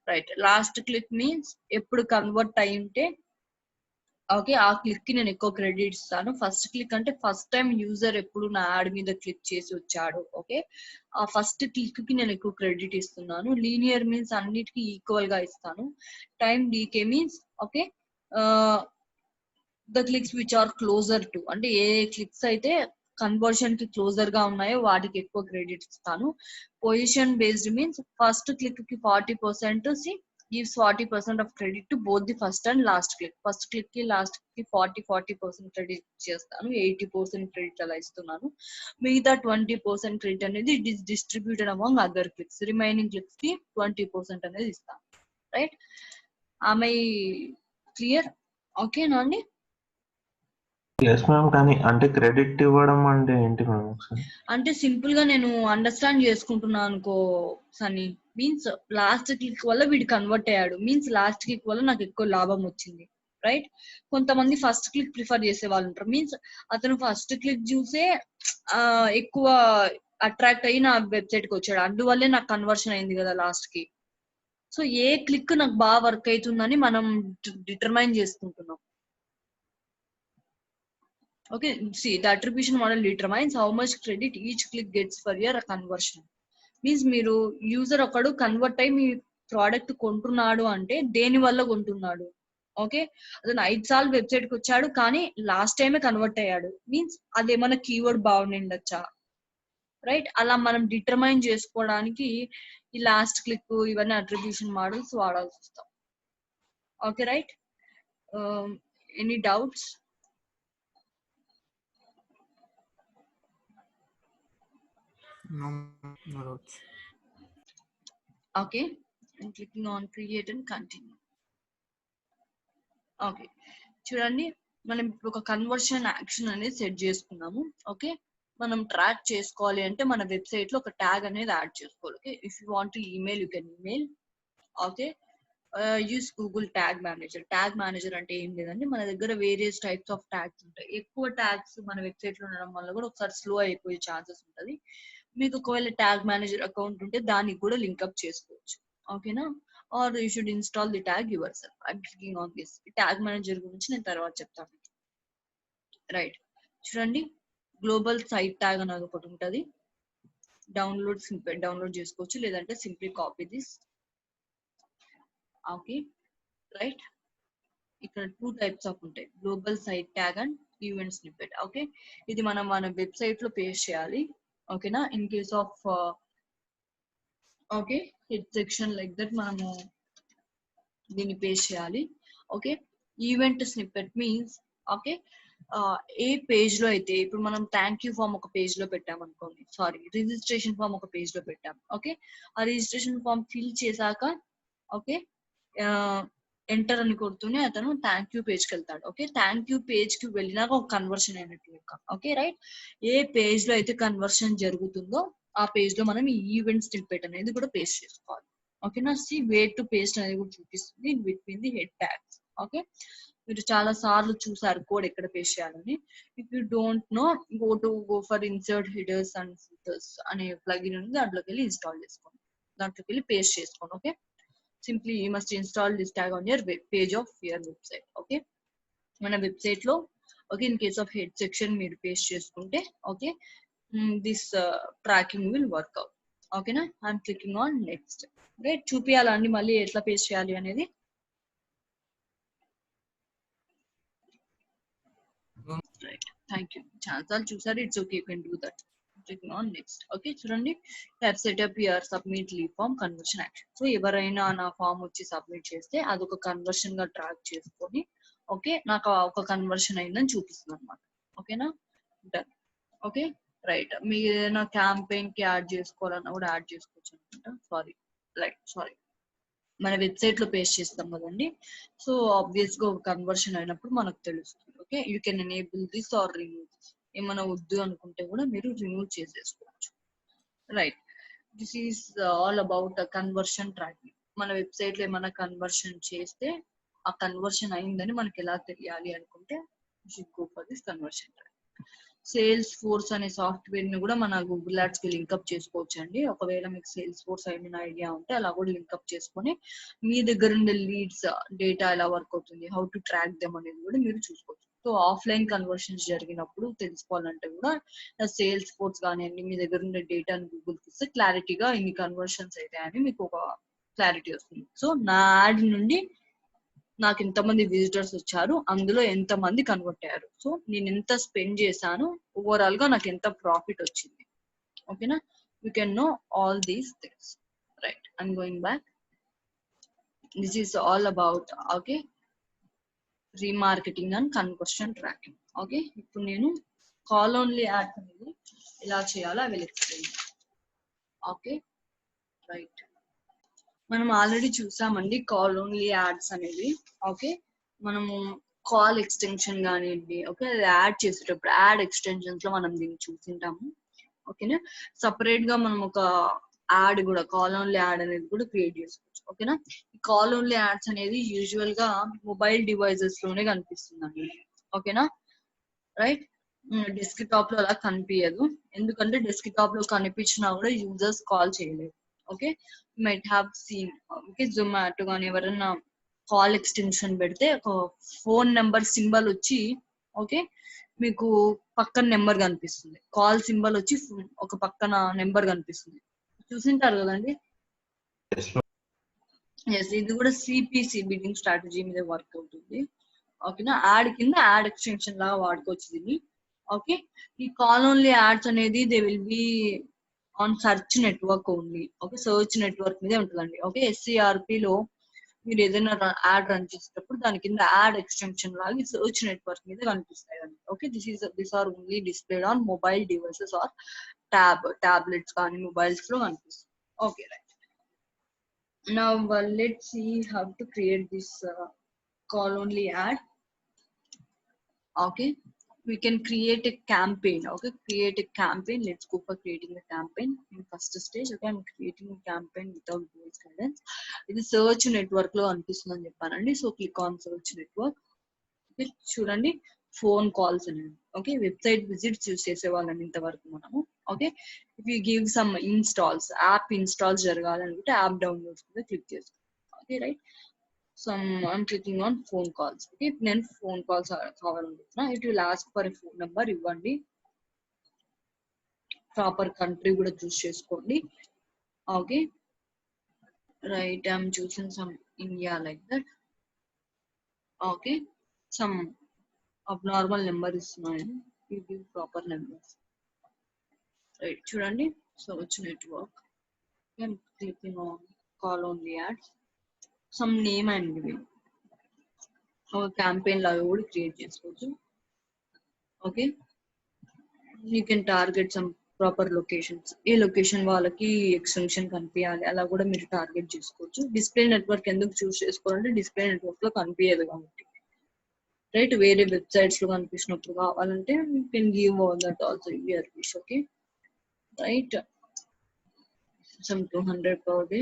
right. Last click means ఎప్పుడు కన్వర్ట్ అయి ఉంటే ఓకే ఆ క్లిక్ కి నేను ఎక్కువ క్రెడిట్ ఇస్తాను. ఫస్ట్ క్లిక్ అంటే ఫస్ట్ టైం యూజర్ ఎప్పుడు నా యాడ్ మీద క్లిక్ చేసి వచ్చాడు. ఓకే, ఆ ఫస్ట్ క్లిక్ కి నేను ఎక్కువ క్రెడిట్ ఇస్తున్నాను. లీనియర్ మీన్స్ అన్నిటికీ ఈక్వల్ గా ఇస్తాను. Time decay means okay the clicks which are closer to అంటే ఏ క్లిక్స్ అయితే కన్వర్షన్ కి క్లోజర్ గా ఉన్నాయో వాటికి ఎక్కువ క్రెడిట్ ఇస్తాను. Position based means first click కి 40% gives 40% of credit to both the first and last click. First click కి లాస్ట్ కి 40% క్రెడిట్ చేస్తాను, 80% క్రెడిట్ అలా ఇస్తున్నాను. మిగతా 20% క్రెడిట్ అనేది it is distributed among other clicks. Remaining clicks కి 20% అనేది ఇస్తాను. రైట్, ఆమె క్లియర్? ఓకేనా అండి? ఎస్ మ్యామ్, కానీ అంటే క్రెడిట్ ఇవ్వడం అంటే ఏంటి మ్యామ్? అంటే సింపుల్ గా నేను అండర్స్టాండ్ చేసుకుంటున్నాను అనుకో సని. మీన్స్ లాస్ట్ క్లిక్ వల్ల వీడు కన్వర్ట్ అయ్యాడు, మీన్స్ లాస్ట్ క్లిక్ వల్ల నాకు ఎక్కువ లాభం వచ్చింది. రైట్, కొంతమంది ఫస్ట్ క్లిక్ ప్రిఫర్ చేసే వాళ్ళు ఉంటారు. మీన్స్ అతను ఫస్ట్ క్లిక్ చూసే ఎక్కువ అట్రాక్ట్ అయ్యి నా వెబ్సైట్ కి వచ్చాడు, అందువల్లే నాకు కన్వర్షన్ అయింది కదా లాస్ట్ కి. సో ఏ క్లిక్ నాకు బాగా వర్క్ అవుతుందని మనం డిటర్మైన్ చేసుకుంటున్నాం. Okay, see, the attribution model determines how much credit each click gets for your conversion. Means మీరు యూజర్ ఒకడు కన్వర్ట్ అయ్యి మీ ప్రోడక్ట్ కొంటున్నాడు అంటే దేని వల్ల కొంటున్నాడు. ఓకే, అతను 5 సార్లు వెబ్సైట్ కి వచ్చాడు కానీ లాస్ట్ టైమే కన్వర్ట్ అయ్యాడు మీన్స్ అదేమన్నా కీవర్డ్ బాగుండొచ్చా, రైట్? అలా మనం డిటర్మైన్ చేసుకోవడానికి ఈ లాస్ట్ క్లిక్ ఇవన్నీ అట్రిబ్యూషన్ మోడల్స్ వాడాల్సి వస్తాం. Okay, right? Any doubts? No, no doubts. Okay, and clicking on create and continue. Okay, చూడండి మనం ఇప్పుడు ఒక కన్వర్షన్ యాక్షన్ అనేది సెట్ చేసుకున్నాము. ఓకే, మనం ట్రాక్ చేసుకోవాలి అంటే మన వెబ్సైట్ లో ఒక ట్యాగ్ అనేది యాడ్ చేసుకోవాలి. Okay, if you want to email you can email. Okay, use Google tag manager. Tag manager అంటే ఏం లేదండి, మన దగ్గర వేరియస్ టైప్స్ ఆఫ్ ట్యాగ్స్ ఉంటాయి. ఎక్కువ ట్యాగ్స్ మన వెబ్సైట్ లో ఉండడం వల్ల కూడా ఒకసారి స్లో అయిపోయే ఛాన్సెస్ ఉంటుంది. మీకు ఒకవేళ ట్యాగ్ మేనేజర్ అకౌంట్ ఉంటే దానికి కూడా లింక్అప్ చేసుకోవచ్చు. ఓకేనా? Or you should install the tag yourself. I'm clicking on this. Tag manager గురించి నేను తర్వాత చెప్తాను. రైట్, చూడండి గ్లోబల్ సైట్ ట్యాగ్ అనేది ఒకటి ఉంటుంది. డౌన్లోడ్ సింపుల్ డౌన్లోడ్ చేసుకోవచ్చు, లేదంటే simply copy this. Okay, right, ఇక్కడ 2 టైప్స్ ఆఫ్ ఉంటాయి, global site tag and event snippet. Okay, ఇది మనం మన వెబ్సైట్ లో పేస్ట్ చేయాలి. ఓకేనా? In case of okay head section like that మనము దీన్ని పేస్ట్ చేయాలి. Okay, event snippet means okay ఏ పేజ్ లో అయితే ఇప్పుడు మనం థ్యాంక్ యూ ఫామ్ ఒక పేజ్ లో పెట్టాం అనుకోండి, సారీ రిజిస్ట్రేషన్ ఫామ్ ఒక పేజ్ లో పెట్టాం. ఓకే, ఆ రిజిస్ట్రేషన్ ఫామ్ ఫిల్ చేశాక ఓకే ఎంటర్ అని కొడుతూనే అతను థ్యాంక్ యూ పేజ్ కి వెళ్తాడు. ఓకే, థ్యాంక్ యూ పేజ్ కి వెళ్ళినాక ఒక కన్వర్షన్ అయినట్టు లెక్క. ఓకే, రైట్, ఏ పేజ్ లో అయితే కన్వర్షన్ జరుగుతుందో ఆ పేజ్ లో మనం ఈ ఈవెంట్ స్నిప్పెట్ అనేది కూడా పేస్ట్ చేసుకోవాలి. ఓకేనా? సి వే టు పేస్ట్ అనేది కూడా చూపిస్తుంది in between the head tags. Okay, మీరు చాలా సార్లు చూసారు కోడ్ ఎక్కడ పేస్ట్ చేయాలని. If you don't know, go for insert headers and footers అనే ప్లగిన్ ఉంది, దాంట్లోకి వెళ్ళి ఇన్స్టాల్ చేసుకోండి, దాంట్లోకి వెళ్ళి పేస్ట్ చేసుకోండి. Okay, simply you must install this tag on your page of your website. Okay, మన వెబ్సైట్ లో okay in case of head section మీరు పేస్ట్ చేసుకుంటే okay this tracking will work out. ఓకేనా? I'm clicking on next. Right, చూపియాలండి మళ్ళీ ఎట్లా paste చేయాలి అనేది. Right, thank you. ఛాన్సాలు చూసారు, it's okay, you can do that. Clicking on next. Okay, చూడండి have set up your submit leave form conversion action. So ఎవరైనా నా ఫామ్ వచ్చి సబ్మిట్ చేస్తే అదొక కన్వర్షన్ గా ట్రాక్ చేసుకొని ఓకే నాకు ఒక కన్వర్షన్ అయిందని చూపిస్తుంది అనమాట. ఓకేనా? డన్. ఓకే, రైట్, మీరు ఏదైనా క్యాంపెయిన్ కి యాడ్ చేసుకోవాలన్నా కూడా యాడ్ చేసుకోవచ్చు అనుకుంటా. సారీ మన వెబ్సైట్ లో పేస్ట్ చేస్తాం కదండి, సో ఆబ్వియస్ గా ఒక కన్వర్షన్ అయినప్పుడు మనకు తెలుస్తుంది. Okay, you can enable this or remove this. ఏమైనా వద్దు అనుకుంటే కూడా మీరు రిమూవ్ చేసేసుకోవచ్చు. Right, this is all about conversion tracking. మన వెబ్సైట్ లో ఏమైనా కన్వర్షన్ చేస్తే ఆ కన్వర్షన్ అయిందని మనకి ఎలా తెలియాలి అనుకుంటే should go for this conversion tracking. Sales force అనే సాఫ్ట్వేర్ ని కూడా మన గూగుల్ యాడ్స్ కి లింక్అప్ చేసుకోవచ్చు అండి. ఒకవేళ మీకు సేల్స్ ఫోర్స్ అయిన ఐడియా ఉంటే అలా కూడా లింక్అప్ చేసుకొని మీ దగ్గర ఉండే లీడ్స్ డేటా ఎలా వర్క్ అవుతుంది, హౌ టు ట్రాక్ దెమ్ అనేది కూడా మీరు చూసుకోవచ్చు. సో ఆఫ్లైన్ కన్వర్షన్స్ జరిగినప్పుడు తెలుసుకోవాలంటే కూడా సేల్స్ ఫోర్స్ కానివ్వండి, మీ దగ్గర ఉండే డేటాని గూగుల్కి ఇస్తే క్లారిటీగా ఇన్ని కన్వర్షన్స్ అయితే అని మీకు ఒక క్లారిటీ వస్తుంది. సో నా యాడ్ నుండి నాకు ఎంతమంది విజిటర్స్ వచ్చారు, అందులో ఎంతమంది కన్వర్ట్ అయ్యారు, సో నేను ఎంత స్పెండ్ చేశాను, ఓవరాల్ గా నాకు ఎంత ప్రాఫిట్ వచ్చింది. ఓకేనా? You can know all these things. Right, I'm going back. This is all about okay remarketing and conversion tracking. Okay, ఇప్పుడు నేను కాల్ ఓన్లీ యాడ్స్ అనేది ఎలా చేయాలో అవి ఎక్స్ప్లెయిన్. ఓకే, రైట్, మనం ఆల్రెడీ చూసామండి కాల్ ఓన్లీ యాడ్స్ అనేది. ఓకే, మనము కాల్ ఎక్స్టెన్షన్ కానివ్వండి, ఓకే అది యాడ్ చేసేటప్పుడు యాడ్ ఎక్స్టెన్షన్స్ లో మనం దీన్ని చూసింటాము. ఓకేనా? సపరేట్ గా మనం ఒక యాడ్ కూడా కాల్ ఓన్లీ యాడ్ అనేది కూడా క్రియేట్ చేసుకోవచ్చు. ఓకేనా? ఈ కాల్ ఓన్లీ యాడ్స్ అనేది యూజువల్ గా మొబైల్ డివైజెస్ లోనే కనిపిస్తుందండి. ఓకేనా? రైట్, డెస్క్ టాప్ లో అలా కనిపించదు, ఎందుకంటే డెస్క్ టాప్ లో కనిపించినా కూడా యూజర్స్ కాల్ చేయలేరు. Okay, might have seen okay Zomato కానీ ఎవరైనా కాల్ ఎక్స్టెన్షన్ పెడితే ఒక ఫోన్ నెంబర్ సింబల్ వచ్చి ఓకే మీకు పక్కన నెంబర్ కనిపిస్తుంది, కాల్ సింబల్ వచ్చి ఒక పక్కన నెంబర్ కనిపిస్తుంది, చూసింటారు కదండి. ఎస్, ఇది కూడా సిపిసి బిడ్డింగ్ స్ట్రాటజీ మీద వర్క్ అవుతుంది. ఓకేనా, యాడ్ కింద యాడ్ ఎక్స్టెన్షన్ లాగా వాడుకోవచ్చు దీన్ని. ఓకే, ఈ కాల్ ఓన్లీ యాడ్స్ అనేది they will be on search network only. Okay, search network మీదే ఉంటుందండి. ఓకే, SCRP లో మీరు ఏదైనా యాడ్ రన్ చేసేటప్పుడు దాని కింద యాడ్ ఎక్స్టెన్షన్ లాగా సర్చ్ నెట్వర్క్ మీద కనిపిస్తాయి అండి. Okay, this are only displayed on mobile devices or tablets కానీ మొబైల్స్ లో కనిపిస్తుంది. Okay, right. Now let's see how to create this call only ad. Okay, we can create a campaign. Okay, create a campaign. Let's go for creating a campaign in first stage. Okay, I'm creating a campaign without voice guidance. ఇది search network లో అనిపిస్తుందని చెప్పానండి. So click on search network. Okay, చూడండి phone calls అనేది. Okay, website visits use చేసేవాళ్ళని ఇంతవరకు మనము. Okay, if you give some installs, app installs జరగాలనుకుంటే యాప్ డౌన్లోడ్స్ మీద క్లిక్ చేసుకోండి. Okay, right. So I'm clicking on phone calls. Okay, నేను phone calls కావాలనుకుంటున్నా. It will ask for phone number ఇవ్వండి, proper country కూడా చూస్ చేసుకోండి. Okay, right, I'm choosing some India like that. Okay, some abnormal number ఇస్తున్నాను, you give proper numbers. Right, చూడండి search network. I'm clicking on call only ads. some name and giving ఒక campaign లాగా కూడా create చేసుకోవచ్చు. Okay, you can target some proper locations. A location వాళ్ళకి extension కనిపించాలి అలా కూడా మీరు టార్గెట్ చేసుకోవచ్చు. డిస్ప్లే నెట్వర్క్ ఎందుకు చూస్ చేసుకోవాలంటే డిస్ప్లే నెట్వర్క్ లో కనిపించదు కాబట్టి, రైట్. వేరే వెబ్సైట్స్ లో కనిపించినప్పుడు కావాలంటే you can give all that also your wish. Okay, right, some 200 per day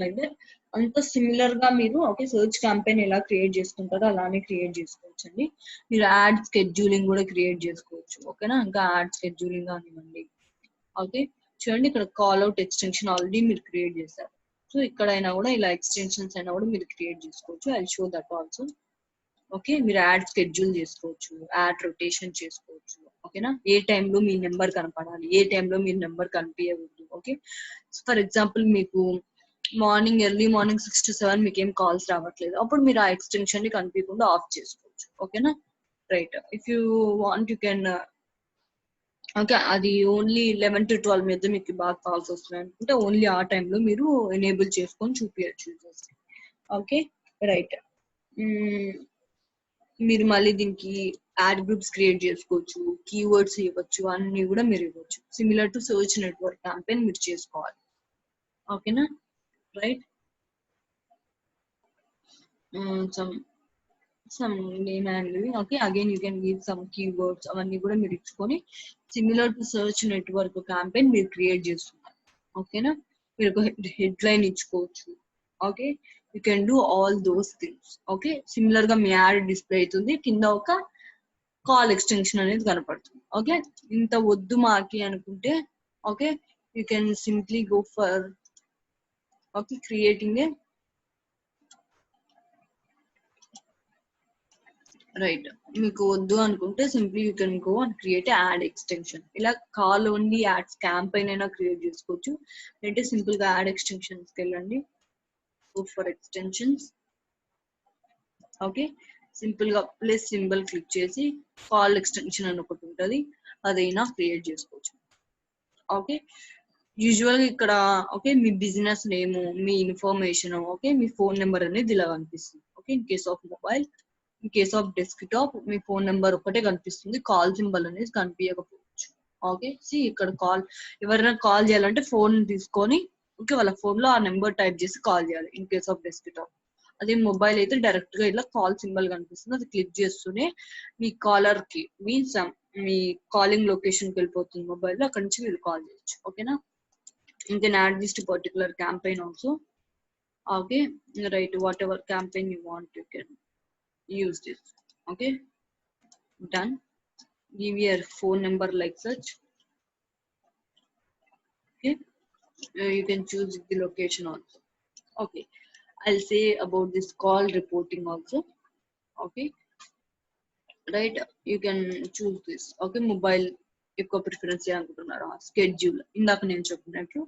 like that. అంత సిమిలర్ గా మీరు ఓకే సర్చ్ క్యాంపెయిన్ ఎలా క్రియేట్ చేసుకుంటారో అలానే క్రియేట్ చేసుకోవచ్చు అండి. మీరు యాడ్ స్కెడ్యూలింగ్ కూడా క్రియేట్ చేసుకోవచ్చు. ఓకేనా, ఇంకా యాడ్ స్కెడ్యూలింగ్ కానివ్వండి. ఓకే, చూడండి ఇక్కడ కాల్ అవుట్ ఎక్స్టెన్షన్ ఆల్రెడీ మీరు క్రియేట్ చేశారు. సో ఇక్కడైనా కూడా ఇలా ఎక్స్టెన్షన్స్ అయినా కూడా మీరు క్రియేట్ చేసుకోవచ్చు. I show that also. Okay, మీరు యాడ్ స్కెడ్యూల్ చేసుకోవచ్చు, యాడ్ రొటేషన్ చేసుకోవచ్చు. ఓకేనా, ఏ టైంలో మీ నెంబర్ కనపడాలి, ఏ టైంలో మీ నెంబర్ కనిపించకూడదు. ఓకే, ఫర్ ఎగ్జాంపుల్ మీకు మార్నింగ్ ఎర్లీ మార్నింగ్ 6 to 7 మీకు ఏం కాల్స్ రావట్లేదు, అప్పుడు మీరు ఆ ఎక్స్టెన్షన్ ని కనిపించకుండా ఆఫ్ చేసుకోవచ్చు. ఓకేనా, right. If you want you can okay, అది ఓన్లీ 11 to 12 మీద మీకు బాగా కాల్స్ వస్తున్నాయి అనుకుంటే ఓన్లీ ఆ టైంలో మీరు ఎనేబుల్ చేసుకొని చూపించచ్చు. Okay, right. మీరు మళ్ళీ దీనికి యాడ్ గ్రూప్స్ క్రియేట్ చేసుకోవచ్చు, కీవర్డ్స్ ఇవ్వచ్చు, అన్ని కూడా మీరు ఇవ్వచ్చు. Similar to search network campaign మీరు చేసుకోవాలి. ఓకేనా, right. some name and living. Okay, again you can give some keywords అవన్నీ కూడా మీరు ఇచ్చుకొని similar to search network campaign మీరు క్రియేట్ చేస్తున్నారు. ఓకేనా, మీరు ఒక హెడ్లైన్ ఇచ్చుకోవచ్చు. Okay, you can do all those things. Okay, similar గా మీ యాడ్ డిస్ప్లే అవుతుంది, కింద ఒక కాల్ ఎక్స్టెన్షన్ అనేది కనపడుతుంది. ఓకే, ఇంత వద్దు మాకి అనుకుంటే okay you can simply go for okay creating a right. మీకు వద్దు అనుకుంటే simply you can go and create add extension. ఇలా కాల్ ఓన్లీ యాడ్స్ క్యాంపెయిన్ అయినా క్రియేట్ చేసుకోవచ్చు. అంటే సింపుల్ గా యాడ్ ఎక్స్టెన్షన్స్ కి వెళ్ళండి, go for extensions. Okay, simple గా ప్లస్ సింబల్ క్లిక్ చేసి కాల్ ఎక్స్టెన్షన్ అని ఒకటి ఉంటుంది, అదైనా క్రియేట్ చేసుకోవచ్చు. ఓకే, యూజువల్ ఇక్కడ ఓకే మీ బిజినెస్ నేమ్, మీ ఇన్ఫర్మేషన్, ఓకే మీ ఫోన్ నెంబర్ అనేది ఇలా కనిపిస్తుంది. Okay, in case of mobile, in case of desktop me phone number ఒకటే కనిపిస్తుంది, కాల్ సింబల్ అనేది కనిపించకపోవచ్చు. ఓకే, సి ఇక్కడ కాల్ ఎవరైనా కాల్ చేయాలంటే ఫోన్ తీసుకొని ఓకే వాళ్ళ ఫోన్ లో ఆ నెంబర్ టైప్ చేసి కాల్ చేయాలి ఇన్ కేస్ ఆఫ్ డెస్క్టాప్. అదే మొబైల్ అయితే డైరెక్ట్ గా ఇలా కాల్ సింబల్ కనిపిస్తుంది, అది క్లిక్ చేస్తూనే మీ కాలర్ కి మీన్స్ మీ కాలింగ్ లొకేషన్ కి వెళ్ళిపోతుంది మొబైల్, అక్కడ నుంచి మీరు కాల్ చేయొచ్చు. ఓకేనా, you can add this to particular campaign also. Okay, right, whatever campaign you want you can use this. Okay, done. Give your phone number like such. Okay, you can choose the location also. Okay, I'll say about this call reporting also. Okay, right you can choose this. Okay, mobile ఎక్కువ preference చేయాలనుకుంటున్నారా, schedule ఇందాక నేను చెప్పినట్లు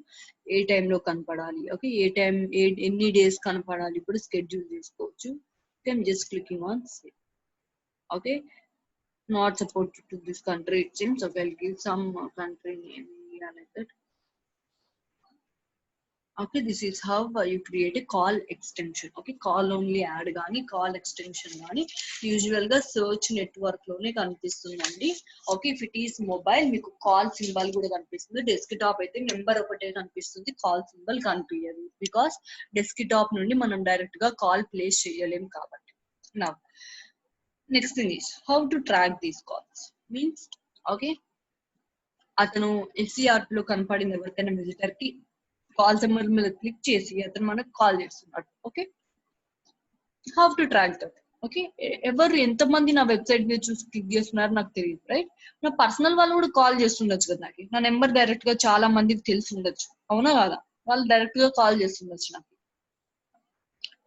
ఏ టైంలో కనపడాలి, okay ఏ time ఎన్ని days కనపడాలి ఇప్పుడు స్కెడ్యూల్ చేసుకోవచ్చు. Can just clicking on save. Okay, not supported to this country it seems. Okay, I'll give some country name, India, like that. Okay, this is how you create a call extension. Okay, call only add gaani call extension gaani usual ga search network lone kanipisundandi. Okay, if it is mobile meeku call symbol kuda kanipistundi, desktop aithe number okate kanipistundi, call symbol kanipiyadu because desktop nundi manam direct ga call place cheyalem kabatti. Now next thing is how to track these calls means, okay అతను SCRP లో కనపడింది ఎవరికైనా visitor కి call symbol మీద click చేసి అతను మనకు call చేస్తున్నాడు. Okay, how to track that. Okay, ఎవరు ఎంతమంది నా వెబ్సైట్ మీద చూసి క్లిక్ చేస్తున్నారు నాకు తెలియదు, రైట్. నా పర్సనల్ వాళ్ళు కూడా కాల్ చేస్తుండొచ్చు కదా, నాకు నా నెంబర్ డైరెక్ట్ గా చాలా మందికి తెలిసి ఉండొచ్చు, అవునా కదా, వాళ్ళు డైరెక్ట్ గా కాల్ చేస్తుండొచ్చు నాకు,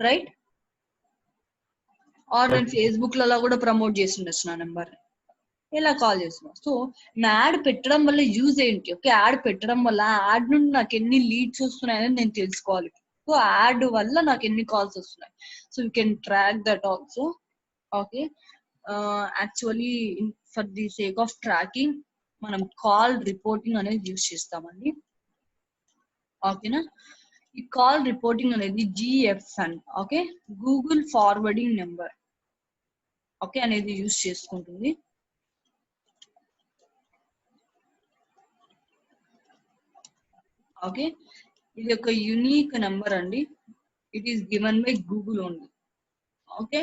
రైట్. ఆర్ నేను ఫేస్బుక్ లలో కూడా ప్రమోట్ చేస్తుండొచ్చు నా నెంబర్, ఇలా కాల్ చేస్తున్నా. సో నా యాడ్ పెట్టడం వల్ల యూజ్ ఏంటి, ఓకే యాడ్ పెట్టడం వల్ల యాడ్ నుండి నాకు ఎన్ని లీడ్స్ వస్తున్నాయని నేను తెలుసుకోవాలి. సో యాడ్ వల్ల నాకు ఎన్ని కాల్స్ వస్తున్నాయి, so you can track that also. Okay, actually for the sake of tracking మనం కాల్ రిపోర్టింగ్ అనేది యూజ్ చేస్తామండి. ఓకేనా, ఈ కాల్ రిపోర్టింగ్ అనేది GFN, okay Google forwarding number, okay అనేది యూజ్ చేసుకుంటుంది. ఓకే, ఇది ఒక యూనిక్ నెంబర్ అండి, it is given by Google only. Okay,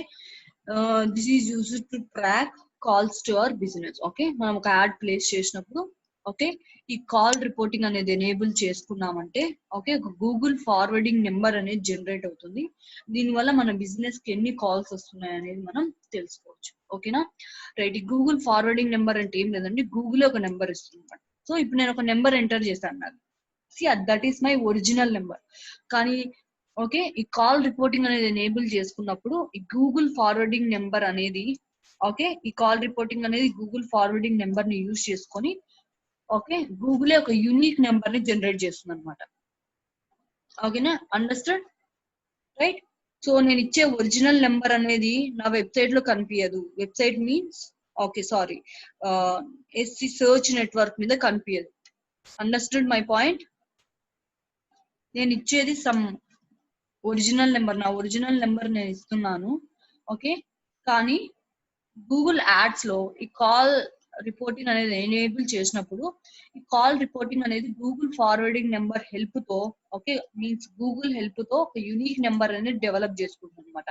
this is used to track calls to our business. Okay, మనం ఒక యాడ్ ప్లేస్ చేసినప్పుడు okay ఈ కాల్ రిపోర్టింగ్ అనేది ఎనేబుల్ చేసుకున్నామంటే ఓకే ఒక గూగుల్ ఫార్వర్డింగ్ నెంబర్ అనేది జనరేట్ అవుతుంది. దీనివల్ల మన బిజినెస్ కి ఎన్ని కాల్స్ వస్తున్నాయి అనేది మనం తెలుసుకోవచ్చు. ఓకేనా, రైట్. ఈ గూగుల్ ఫార్వర్డింగ్ నెంబర్ అంటే ఏం లేదండి, గూగుల్ ఒక నెంబర్ ఇస్తుంది. సో ఇప్పుడు నేను ఒక నెంబర్ ఎంటర్ చేశాను, నాకు that is my original number. కానీ ఓకే ఈ కాల్ రిపోర్టింగ్ అనేది ఎనేబుల్ చేసుకున్నప్పుడు ఈ గూగుల్ ఫార్వర్డింగ్ నెంబర్ అనేది ఓకే ఈ కాల్ రిపోర్టింగ్ అనేది గూగుల్ ఫార్వర్డింగ్ నెంబర్ ని యూజ్ చేసుకొని ఓకే గూగుల్ ఒక యూనిక్ నెంబర్ ని జనరేట్ చేస్తుంది అనమాట. ఓకేనా, అండర్స్టాండ్, రైట్. సో నేను ఇచ్చే ఒరిజినల్ నెంబర్ అనేది నా వెబ్సైట్ లో కనిపించదు. వెబ్సైట్ మీన్స్ ఓకే సారీ ఎస్సి సర్చ్ నెట్వర్క్ మీద కనిపించదు. Understood my point. నేను ఇచ్చేది సమ్ ఒరిజినల్ నెంబర్, నా ఒరిజినల్ నెంబర్ నేను ఇస్తున్నాను. ఓకే, కానీ గూగుల్ యాడ్స్ లో ఈ కాల్ రిపోర్టింగ్ అనేది ఎనేబుల్ చేసినప్పుడు ఈ కాల్ రిపోర్టింగ్ అనేది గూగుల్ ఫార్వర్డింగ్ నెంబర్ హెల్ప్ తో ఓకే మీన్స్ గూగుల్ హెల్ప్ తో ఒక యూనిక్ నెంబర్ అనేది డెవలప్ చేసుకుంటుంది అనమాట.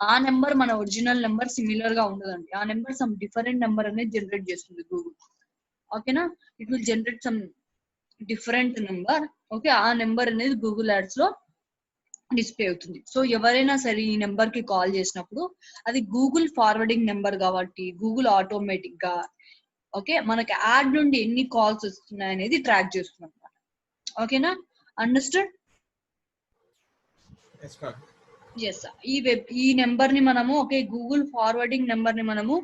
ఆ నెంబర్ మన ఒరిజినల్ నెంబర్ సిమిలర్ గా ఉండదండి, ఆ నెంబర్ సమ్ డిఫరెంట్ నెంబర్ అనేది జనరేట్ చేస్తుంది గూగుల్. ఓకేనా, it will generate some different number. Okay, ఆ నెంబర్ అనేది గూగుల్ యాడ్స్ లో డిస్ప్లే అవుతుంది. సో ఎవరైనా సరే ఈ నెంబర్ కి కాల్ చేసినప్పుడు అది గూగుల్ ఫార్వర్డింగ్ నెంబర్ కాబట్టి గూగుల్ ఆటోమేటిక్ గా ఓకే మనకి యాడ్ నుండి ఎన్ని కాల్స్ వస్తున్నాయి అనేది ట్రాక్ చేస్తుంది అనమాట. ఓకేనా, అండర్స్టాండ్. ఎస్, ఈ నెంబర్ ని మనము ఓకే గూగుల్ ఫార్వర్డింగ్ నెంబర్ ని మనము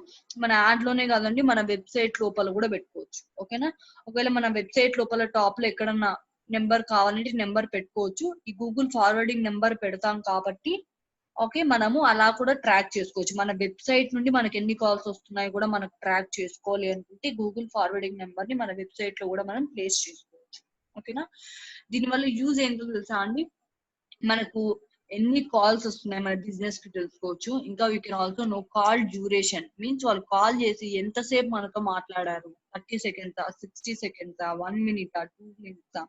మన యాడ్ లోనే కాదండి మన వెబ్సైట్ లోపల కూడా పెట్టుకోవచ్చు. ఓకేనా, ఒకవేళ మన వెబ్సైట్ లోపల టాప్ లో ఎక్కడన్నా నెంబర్ కావాలంటే నెంబర్ పెట్టుకోవచ్చు. ఈ గూగుల్ ఫార్వర్డింగ్ నెంబర్ పెడతాం కాబట్టి ఓకే మనము అలా కూడా ట్రాక్ చేసుకోవచ్చు. మన వెబ్సైట్ నుండి మనకి ఎన్ని కాల్స్ వస్తున్నాయి కూడా మనకు ట్రాక్ చేసుకోవాలి అనుకుంటే గూగుల్ ఫార్వర్డింగ్ నెంబర్ ని మన వెబ్సైట్ లో కూడా మనం ప్లేస్ చేసుకోవచ్చు. ఓకేనా, దీనివల్ల యూజ్ ఏంటో తెలుసా అండి, మనకు ఎన్ని కాల్స్ వస్తున్నాయి మన బిజినెస్ కి తెలుసుకోవచ్చు. ఇంకా we can also know call duration means వాళ్ళు కాల్ చేసి ఎంతసేపు మనతో మాట్లాడారు, 30 సెకండ్స్ 60 సెకండ్స్ 1 మినిట్ 2 మినిట్స్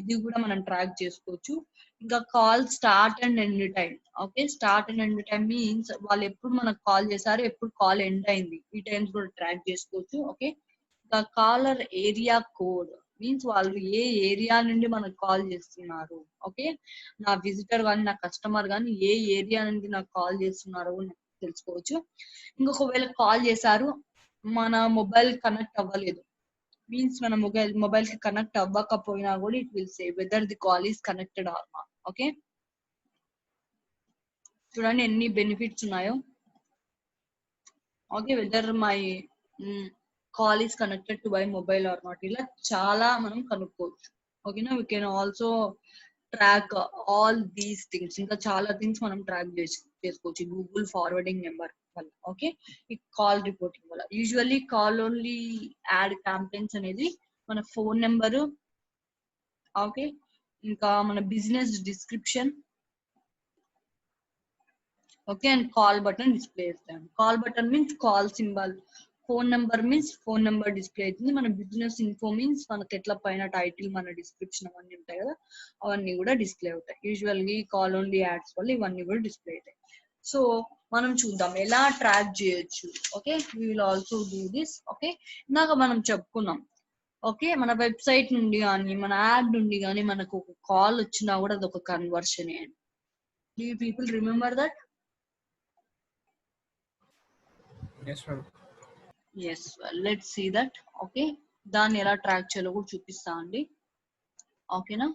ఇది కూడా మనం ట్రాక్ చేసుకోవచ్చు. ఇంకా call start and end time. Okay, start and end time means వాళ్ళు ఎప్పుడు మనకు కాల్ చేశారు, ఎప్పుడు కాల్ ఎండ్ అయింది, ఈ టైమ్స్ కూడా ట్రాక్ చేసుకోవచ్చు. ఓకే, ఇంకా కాలర్ ఏరియా కోడ్ మీన్స్ వాళ్ళు ఏ ఏరియా నుండి మనకు కాల్ చేస్తున్నారు. ఓకే, నా విజిటర్ కానీ నా కస్టమర్ కానీ ఏ ఏరియా నుండి నాకు కాల్ చేస్తున్నారు తెలుసుకోవచ్చు. ఇంకొకవేళ కాల్ చేశారు మన మొబైల్ కనెక్ట్ అవ్వలేదు మీన్స్ మన మొబైల్ కి కనెక్ట్ అవ్వకపోయినా కూడా it will say whether the call is connected or not. Okay, చూడండి ఎన్ని బెనిఫిట్స్ ఉన్నాయో. Okay, whether my call is connected to my mobile or not, ఇలా చాలా మనం కనుక్కోవచ్చు. ఓకేనా, we can also track all these things, ఇంకా చాలా థింగ్స్ మనం ట్రాక్ చేసుకోవచ్చు గూగుల్ ఫార్వర్డింగ్ నెంబర్ వల్ల. ఓకే, ఈ కాల్ రిపోర్టింగ్ వల్ల usually call only add campaigns అనేది మన ఫోన్ నెంబరు, ఓకే, ఇంకా మన business description, okay, and call button display చేస్తాం. Call button means call symbol, phone number means phone number display అవుతుంది, మన బిజినెస్ ఇన్ఫో మీన్స్ మనకి ఎట్లా పైన టైటిల్ మన డిస్క్రిప్షన్ అవన్నీ ఉంటాయి కదా, అవన్నీ కూడా డిస్ప్లే అవుతాయి. యూజువల్లీ కాల్ ఓన్లీ యాడ్స్ వల్ల ఇవన్నీ కూడా డిస్ప్లే అవుతాయి. సో మనం చూద్దాం ఎలా ట్రాక్ చేయొచ్చు. Okay, we will also do this. Okay, ఇందాక మనం చెప్పుకున్నాం, ఓకే, మన వెబ్సైట్ నుండి కానీ మన యాప్ నుండి కానీ మనకు ఒక కాల్ వచ్చినా కూడా అది ఒక conversion. Do you people remember that? Yes, ma'am. Yes, let's see that. Okay, దాన్ని ఎలా ట్రాక్ చేయాలో కూడా చూపిస్తా అండి. ఓకేనా,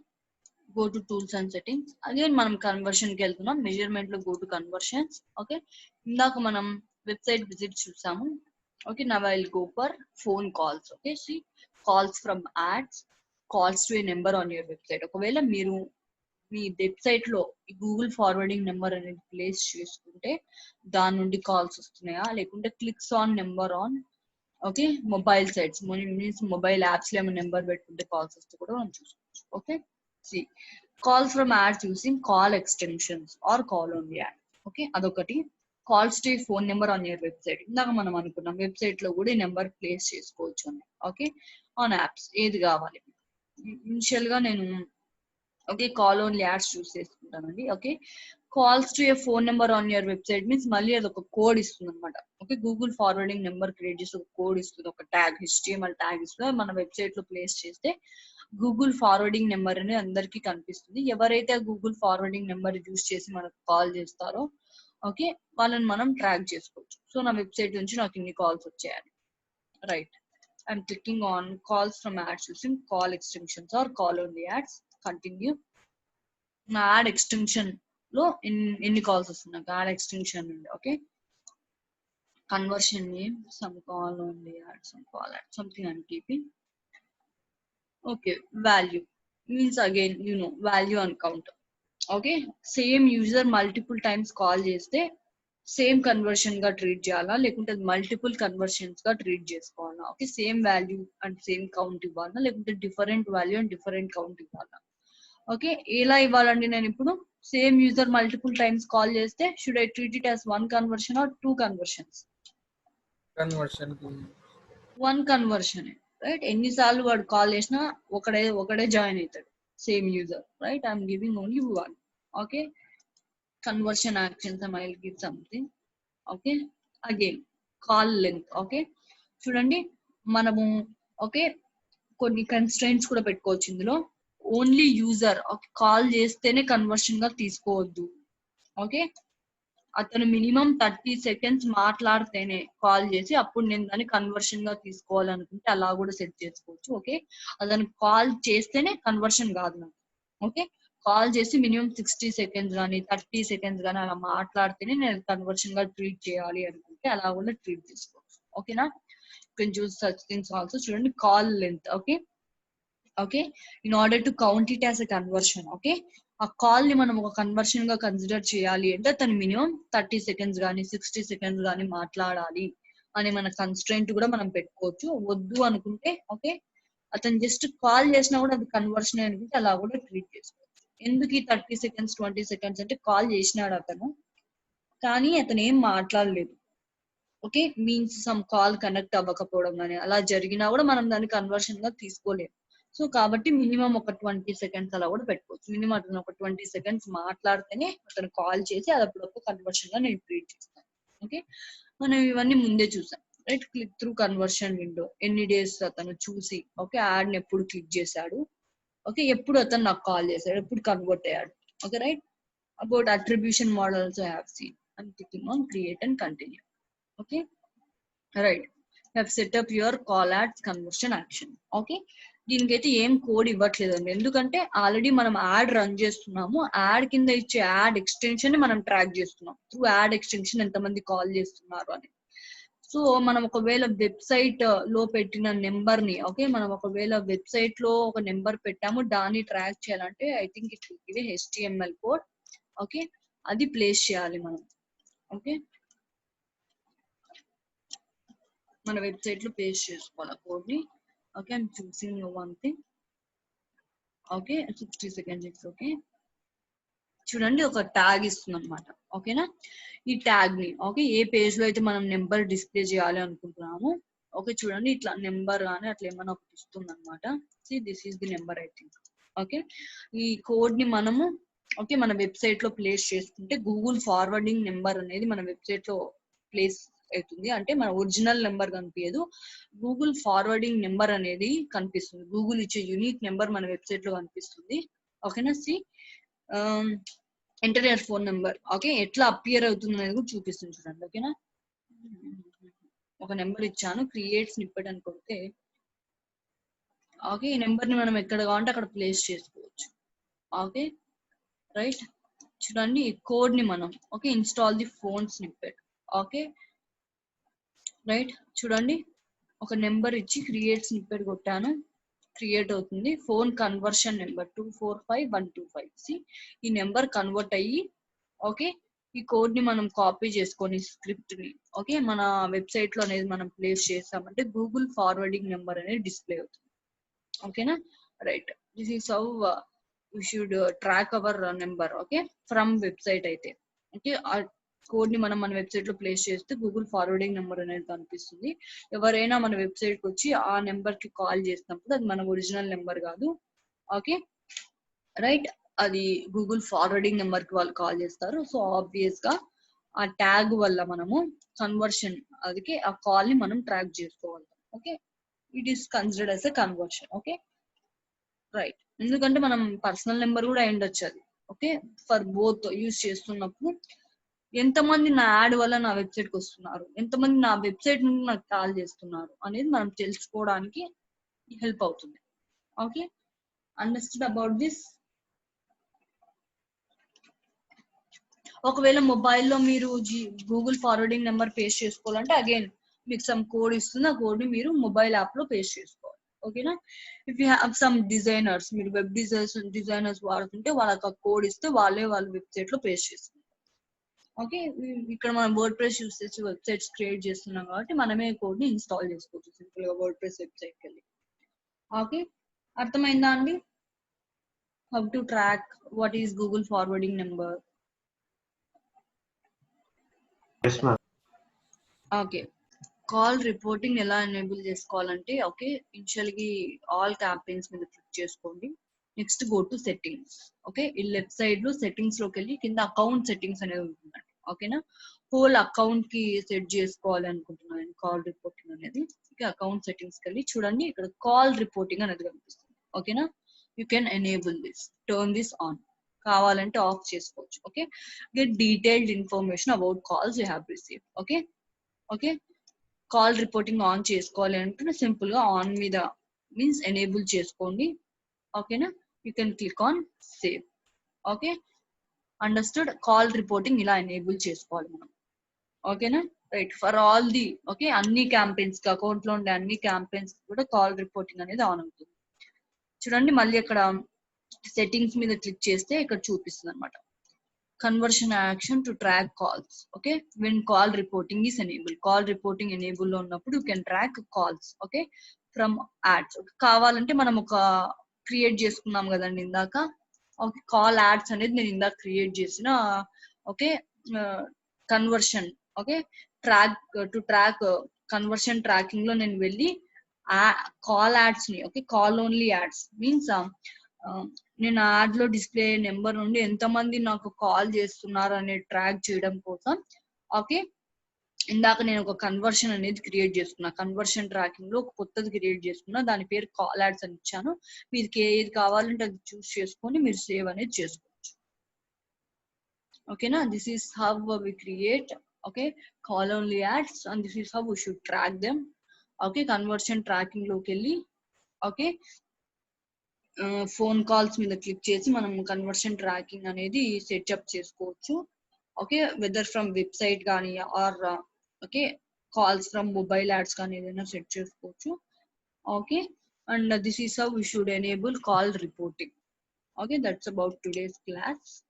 go to tools and settings. Again మనం కన్వర్షన్ కి వెళ్తున్నాం, మెజర్మెంట్ లో గో టు కన్వర్షన్స్. ఓకే, ఇందాక మనం వెబ్సైట్ విజిట్ చూసాము. Okay, now I will go for phone calls. Okay, see calls from ads, calls to a number on your website. ఒకవేళ మీరు మీ వెబ్సైట్ లో ఈ గూగుల్ ఫార్వర్డింగ్ నెంబర్ అనేది ప్లేస్ చేసుకుంటే దాని నుండి కాల్స్ వస్తున్నాయా, లేకుంటే clicks on number on, okay, mobile sites means mobile apps లో ఏమైనా నెంబర్ పెట్టుకుంటే కాల్స్ వస్తే కూడా మనం చూసుకోవచ్చు. Okay, see calls from ads using call extensions or call only ad. Okay, అదొకటి. Calls to phone number on your website, ఇందాక మనం అనుకున్నాం వెబ్సైట్ లో కూడా ఈ నెంబర్ ప్లేస్ చేసుకోవచ్చు అని. ఓకే, ఆన్ యాప్స్ ఏది కావాలి. ఇనిషియల్ గా నేను ఓకే కాల్ ఓన్లీ యాడ్స్ చూస్ చేసుకుంటానండి. Okay, calls to A phone number on your website means మళ్ళీ అది ఒక కోడ్ ఇస్తుంది అనమాట. Okay, Google forwarding number create చేసి ఒక కోడ్ ఇస్తుంది, ఒక ట్యాగ్, HTML ట్యాగ్ ఇస్తుంది. మన వెబ్సైట్ లో ప్లేస్ చేస్తే గూగుల్ ఫార్వర్డింగ్ నెంబర్ అనేది అందరికీ కనిపిస్తుంది. ఎవరైతే గూగుల్ ఫార్వర్డింగ్ నెంబర్ యూజ్ చేసి మనకు కాల్ చేస్తారో ఓకే వాళ్ళని మనం ట్రాక్ చేసుకోవచ్చు. సో నా వెబ్సైట్ నుంచి నాకు ఇన్ని కాల్స్ వచ్చాయని. Right, I'm clicking on calls from ads using call extensions or call only ads. Continue. నా యాడ్ ఎక్స్టెన్షన్ లో ఎన్ని కాల్స్ వస్తున్నాయి యాడ్ ఎక్స్టెన్షన్ నుండి. Okay, conversion name some call only ad, some call ad something I'm keeping. Okay, value means again you know value and count. Okay, same user multiple times call చేస్తే same conversion గా treat చేయాలా, లేకుంటే multiple conversions గా treat చేసుకోవాలా. Okay, same value and same count ఇవ్వాలా, లేకుంటే different value and different count ఇవ్వాలా. Okay, ఎలా ఇవ్వాలండి నేను ఇప్పుడు same user multiple times call చేస్తే should I treat it as 1 conversion or 2 conversions? Conversion. One conversion, right. ఎన్నిసార్లు వాడు కాల్ చేసినా ఒకడే జాయిన్ అవుతాడు same user, right. I'm giving only 1. Okay, conversion actions I will give something. Okay, again call length. Okay, చూడండి మనము okay కొన్ని constraints కూడా పెట్టుకోవచ్చు ఇందులో. ఓన్లీ యూజర్ కాల్ చేస్తేనే కన్వర్షన్ గా తీసుకోవద్దు. ఓకే, అతను మినిమం 30 సెకండ్స్ మాట్లాడితేనే కాల్ చేసి అప్పుడు నేను దాన్ని కన్వర్షన్ గా తీసుకోవాలనుకుంటే అలా కూడా సెట్ చేసుకోవచ్చు. ఓకే, అతను కాల్ చేస్తేనే కన్వర్షన్ కాదు నాకు. ఓకే, కాల్ చేసి మినిమం 60 సెకండ్స్ కానీ 30 సెకండ్స్ కానీ అలా మాట్లాడితేనే నేను కన్వర్షన్ గా ట్రీట్ చేయాలి అనుకుంటే అలా కూడా ట్రీట్ చేసుకోవచ్చు. ఓకేనా, can choose such things also. చూడండి call length. Okay, okay, in order to count it as a conversion. Okay, ఆ కాల్ ని మనం ఒక కన్వర్షన్ గా కన్సిడర్ చేయాలి అంటే తను మినిమం 30 సెకండ్స్ కానీ 60 సెకండ్స్ కానీ మాట్లాడాలి అని మన కన్స్ట్రెంట్ కూడా మనం పెట్టుకోవచ్చు. వద్దు అనుకుంటే ఓకే అతను జస్ట్ కాల్ చేసినా కూడా అది కన్వర్షన్ అనుకుంటే అలా కూడా ట్రీట్ చేసుకోవచ్చు. ఎందుకు ఈ 30 సెకండ్స్ 20 సెకండ్స్ అంటే కాల్ చేసినాడు అతను కానీ అతను ఏం మాట్లాడలేదు. Okay, means some call connect అవ్వకపోవడం కానీ అలా జరిగినా కూడా మనం దాన్ని కన్వర్షన్ గా తీసుకోలేము. సో కాబట్టి మినిమం ఒక 20 సెకండ్స్ అలా కూడా పెట్టుకోవచ్చు. మినిమం అతను ఒక 20 సెకండ్స్ మాట్లాడితేనే అతను కాల్ చేసి అది అప్పుడు ఒక కన్వర్షన్ గా నేను ట్రీట్ చేస్తాను. ఓకే, మనం ఇవన్నీ ముందే చూసాం, right. Click through conversion window, ఎన్ని డేస్ అతను చూసి ఓకే యాడ్ ని ఎప్పుడు క్లిక్ చేశాడు, ఓకే ఎప్పుడు అతను నాకు కాల్ చేశాడు, ఎప్పుడు కన్వర్ట్ అయ్యాడు. Okay, right. About attribution models I have seen. I'm clicking on create and continue. Okay, right. Have set up your call ads conversion action. Okay, దీనికైతే ఏం కోడ్ ఇవ్వట్లేదండి ఎందుకంటే ఆల్రెడీ మనం యాడ్ రన్ చేస్తున్నాము. Add కింద ఇచ్చే add extension ని మనం track చేస్తున్నాం. త్రూ యాడ్ ఎక్స్టెన్షన్ ఎంతమంది కాల్ చేస్తున్నారు అని. సో మనం ఒకవేళ వెబ్సైట్ లో పెట్టిన నెంబర్ ని ఓకే మనం ఒకవేళ వెబ్సైట్ లో ఒక నెంబర్ పెట్టాము దాన్ని ట్రాక్ చేయాలంటే ఐ థింక్ ఇట్ ఇది HTML కోడ్ ఓకే అది ప్లేస్ చేయాలి మనం ఓకే మన వెబ్సైట్ లో పేస్ట్ చేసుకోవాలి కోడ్ ని okay I'm choosing one thing okay 60 seconds it's okay చూడండి ఒక ట్యాగ్ ఇస్తుంది అనమాట ఓకేనా ఈ ట్యాగ్ ని ఓకే ఏ పేజ్ లో అయితే మనం నెంబర్ డిస్ప్లే చేయాలి అనుకుంటున్నాము ఓకే చూడండి ఇట్లా నెంబర్ కానీ అట్లా ఏమైనా ఒకటి ఇస్తుంది అనమాట C this is the number I think okay ఈ కోడ్ ని మనము ఓకే మన వెబ్సైట్ లో ప్లేస్ చేసుకుంటే గూగుల్ ఫార్వర్డింగ్ నెంబర్ అనేది మన వెబ్సైట్ లో ప్లేస్ అవుతుంది అంటే మన ఒరిజినల్ నెంబర్ కనిపించదు గూగుల్ ఫార్వర్డింగ్ నెంబర్ అనేది కనిపిస్తుంది గూగుల్ ఇచ్చే యూనిక్ నెంబర్ మన వెబ్సైట్ లో కనిపిస్తుంది ఓకేనా see enter your phone number okay ఎట్లా అపియర్ అవుతుంది అనేది కూడా చూపిస్తుంది చూడండి ఓకేనా ఒక నెంబర్ ఇచ్చాను క్రియేట్ స్నిప్పెట్ అని కొడితే ఓకే ఈ నెంబర్ ని మనం ఎక్కడ కావాలంటే అక్కడ ప్లేస్ చేసుకోవచ్చు ఓకే రైట్ చూడండి ఈ కోడ్ ని మనం okay install the phone snippet okay right చూడండి ఒక నెంబర్ ఇచ్చి క్రియేట్ స్నిప్పెట్ కొట్టాను క్రియేట్ అవుతుంది ఫోన్ కన్వర్షన్ నెంబర్ 245125 ఈ నెంబర్ కన్వర్ట్ అయ్యి ఓకే ఈ కోడ్ ని మనం కాపీ చేసుకొని స్క్రిప్ట్ ని ఓకే మన వెబ్సైట్ లో అనేది మనం ప్లేస్ చేస్తామంటే గూగుల్ ఫార్వర్డింగ్ నెంబర్ అనేది డిస్ప్లే అవుతుంది ఓకేనా right this is how you should track hour number okay from website అయితే ఓకే కోడ్ ని మనం మన వెబ్సైట్ లో ప్లేస్ చేస్తే గూగుల్ ఫార్వర్డింగ్ నెంబర్ అనేది కనిపిస్తుంది ఎవరైనా మన వెబ్సైట్ కి వచ్చి ఆ నెంబర్ కి కాల్ చేసినప్పుడు అది మన ఒరిజినల్ నెంబర్ కాదు ఓకే రైట్ అది గూగుల్ ఫార్వర్డింగ్ నెంబర్ కి వాళ్ళు కాల్ చేస్తారు సో ఆబ్వియస్ గా ఆ ట్యాగ్ వల్ల మనము కన్వర్షన్ అది ఆ కాల్ ని మనం ట్రాక్ చేసుకోవాలి okay it is considered as a conversion okay right ఎందుకంటే మనం పర్సనల్ నెంబర్ కూడా అయి ఉండొచ్చు అది ఓకే ఫర్ బోత్ యూజ్ చేస్తున్నప్పుడు ఎంతమంది నా యాడ్ వల్ల నా వెబ్సైట్ కి వస్తున్నారు ఎంతమంది నా వెబ్సైట్ నుండి నాకు కాల్ చేస్తున్నారు అనేది మనం తెలుసుకోవడానికి హెల్ప్ అవుతుంది ఓకే అండర్స్టూడ్ అబౌట్ దిస్ ఒకవేళ మొబైల్లో మీరు గూగుల్ ఫార్వర్డింగ్ నెంబర్ పేస్ట్ చేసుకోవాలంటే అగైన్ మీకు సమ్ కోడ్ ఇస్తుంది ఆ కోడ్ ని మీరు మొబైల్ యాప్ లో పేస్ట్ చేసుకోవాలి ఓకేనా if you have some designers మీరు వెబ్ డిజైనర్స్ వాడుతుంటే వాళ్ళకి ఆ కోడ్ ఇస్తే వాళ్ళే వాళ్ళ వెబ్సైట్ లో పేస్ట్ చేసుకుంటారు ఓకే ఇక్కడ మనం వర్డ్ ప్రెస్ యూస్ చేసి వెబ్సైట్స్ క్రియేట్ చేస్తున్నాం కాబట్టి మనమే కోడ్ ని ఇన్స్టాల్ చేసుకోవచ్చు సింపుల్ గా వర్డ్ ప్రెస్ వెబ్సైట్ కి వెళ్ళి ఓకే అర్థమైందా అండి how to track what is Google forwarding number Yes, ma'am. Okay call reporting ఎలా ఎనేబుల్ చేసుకోవాలంటే ఓకే ఇనిషియల్ కి ఆల్ క్యాంపెయిన్స్ మీద క్లిక్ చేసుకోండి next go to settings okay ఈ లెఫ్ట్ సైడ్ లో సెట్టింగ్స్ లోకి వెళ్ళి కింద అకౌంట్ సెట్టింగ్స్ అనేది ఉంటుందండి ఓకేనా హోల్ అకౌంట్ కి సెట్ చేసుకోవాలి అనుకుంటున్నాను కాల్ రిపోర్టింగ్ అనేది అకౌంట్ సెట్టింగ్స్ కి వెళ్ళి చూడండి ఇక్కడ కాల్ రిపోర్టింగ్ అనేది కనిపిస్తుంది ఓకేనా you can enable this turn this on కావాలంటే ఆఫ్ చేసుకోవచ్చు okay get detailed information about calls you have receive okay okay call reporting on చేసుకోవాలి అంటే సింపుల్ గా ఆన్ మీద మీన్స్ ఎనేబుల్ చేసుకోండి ఓకేనా you can click on save okay understood call reporting ఇలా enable చేసుకోవాలి మనం ఓకేనా right for all the okay అన్ని క్యాంపెయిన్స్ కి అకౌంట్ లో ఉండే అన్ని క్యాంపెయిన్స్ కూడా కాల్ రిపోర్టింగ్ అనేది ఆన్ అవుతుంది చూడండి మళ్ళీ ఇక్కడ సెట్టింగ్స్ మీద క్లిక్ చేస్తే ఇక్కడ చూపిస్తుంది అనమాట conversion action to track calls okay when call reporting is enable call reporting enable లో ఉన్నప్పుడు you can track calls okay from ads కావాలంటే మనం ఒక క్రియేట్ చేసుకున్నాం కదండి ఇందాక ఓకే కాల్ యాడ్స్ అనేది నేను ఇందాక క్రియేట్ చేసిన okay conversion okay track to track conversion tracking లో నేను వెళ్ళి కాల్ యాడ్స్ ని okay call only ads means నేను యాడ్ లో డిస్ప్లే నెంబర్ నుండి ఎంతమంది నాకు కాల్ చేస్తున్నారు అనే ట్రాక్ చేయడం కోసం ఓకే ఇందాక నేను ఒక కన్వర్షన్ అనేది క్రియేట్ చేసుకున్నా కన్వర్షన్ ట్రాకింగ్ లో ఒక కొత్తది క్రియేట్ చేసుకున్నా దాని పేరు కాల్ యాడ్స్ అని ఇచ్చాను మీకు ఏది కావాలంటే అది చూస్ చేసుకొని మీరు సేవ్ అనేది చేసుకోవచ్చు ఓకేనా this is how we create okay call only ads and this is how we should track them okay conversion tracking లోకి వెళ్ళి ఓకే ఫోన్ కాల్స్ మీద క్లిక్ చేసి మనం కన్వర్షన్ ట్రాకింగ్ అనేది సెటప్ చేసుకోవచ్చు ఓకే వెదర్ ఫ్రమ్ వెబ్సైట్ కానీ or okay calls from mobile ads కానీ ఏదైనా సెట్ చేసుకోవచ్చు. Okay, and this is how we should enable call reporting. Okay, that's about today's class.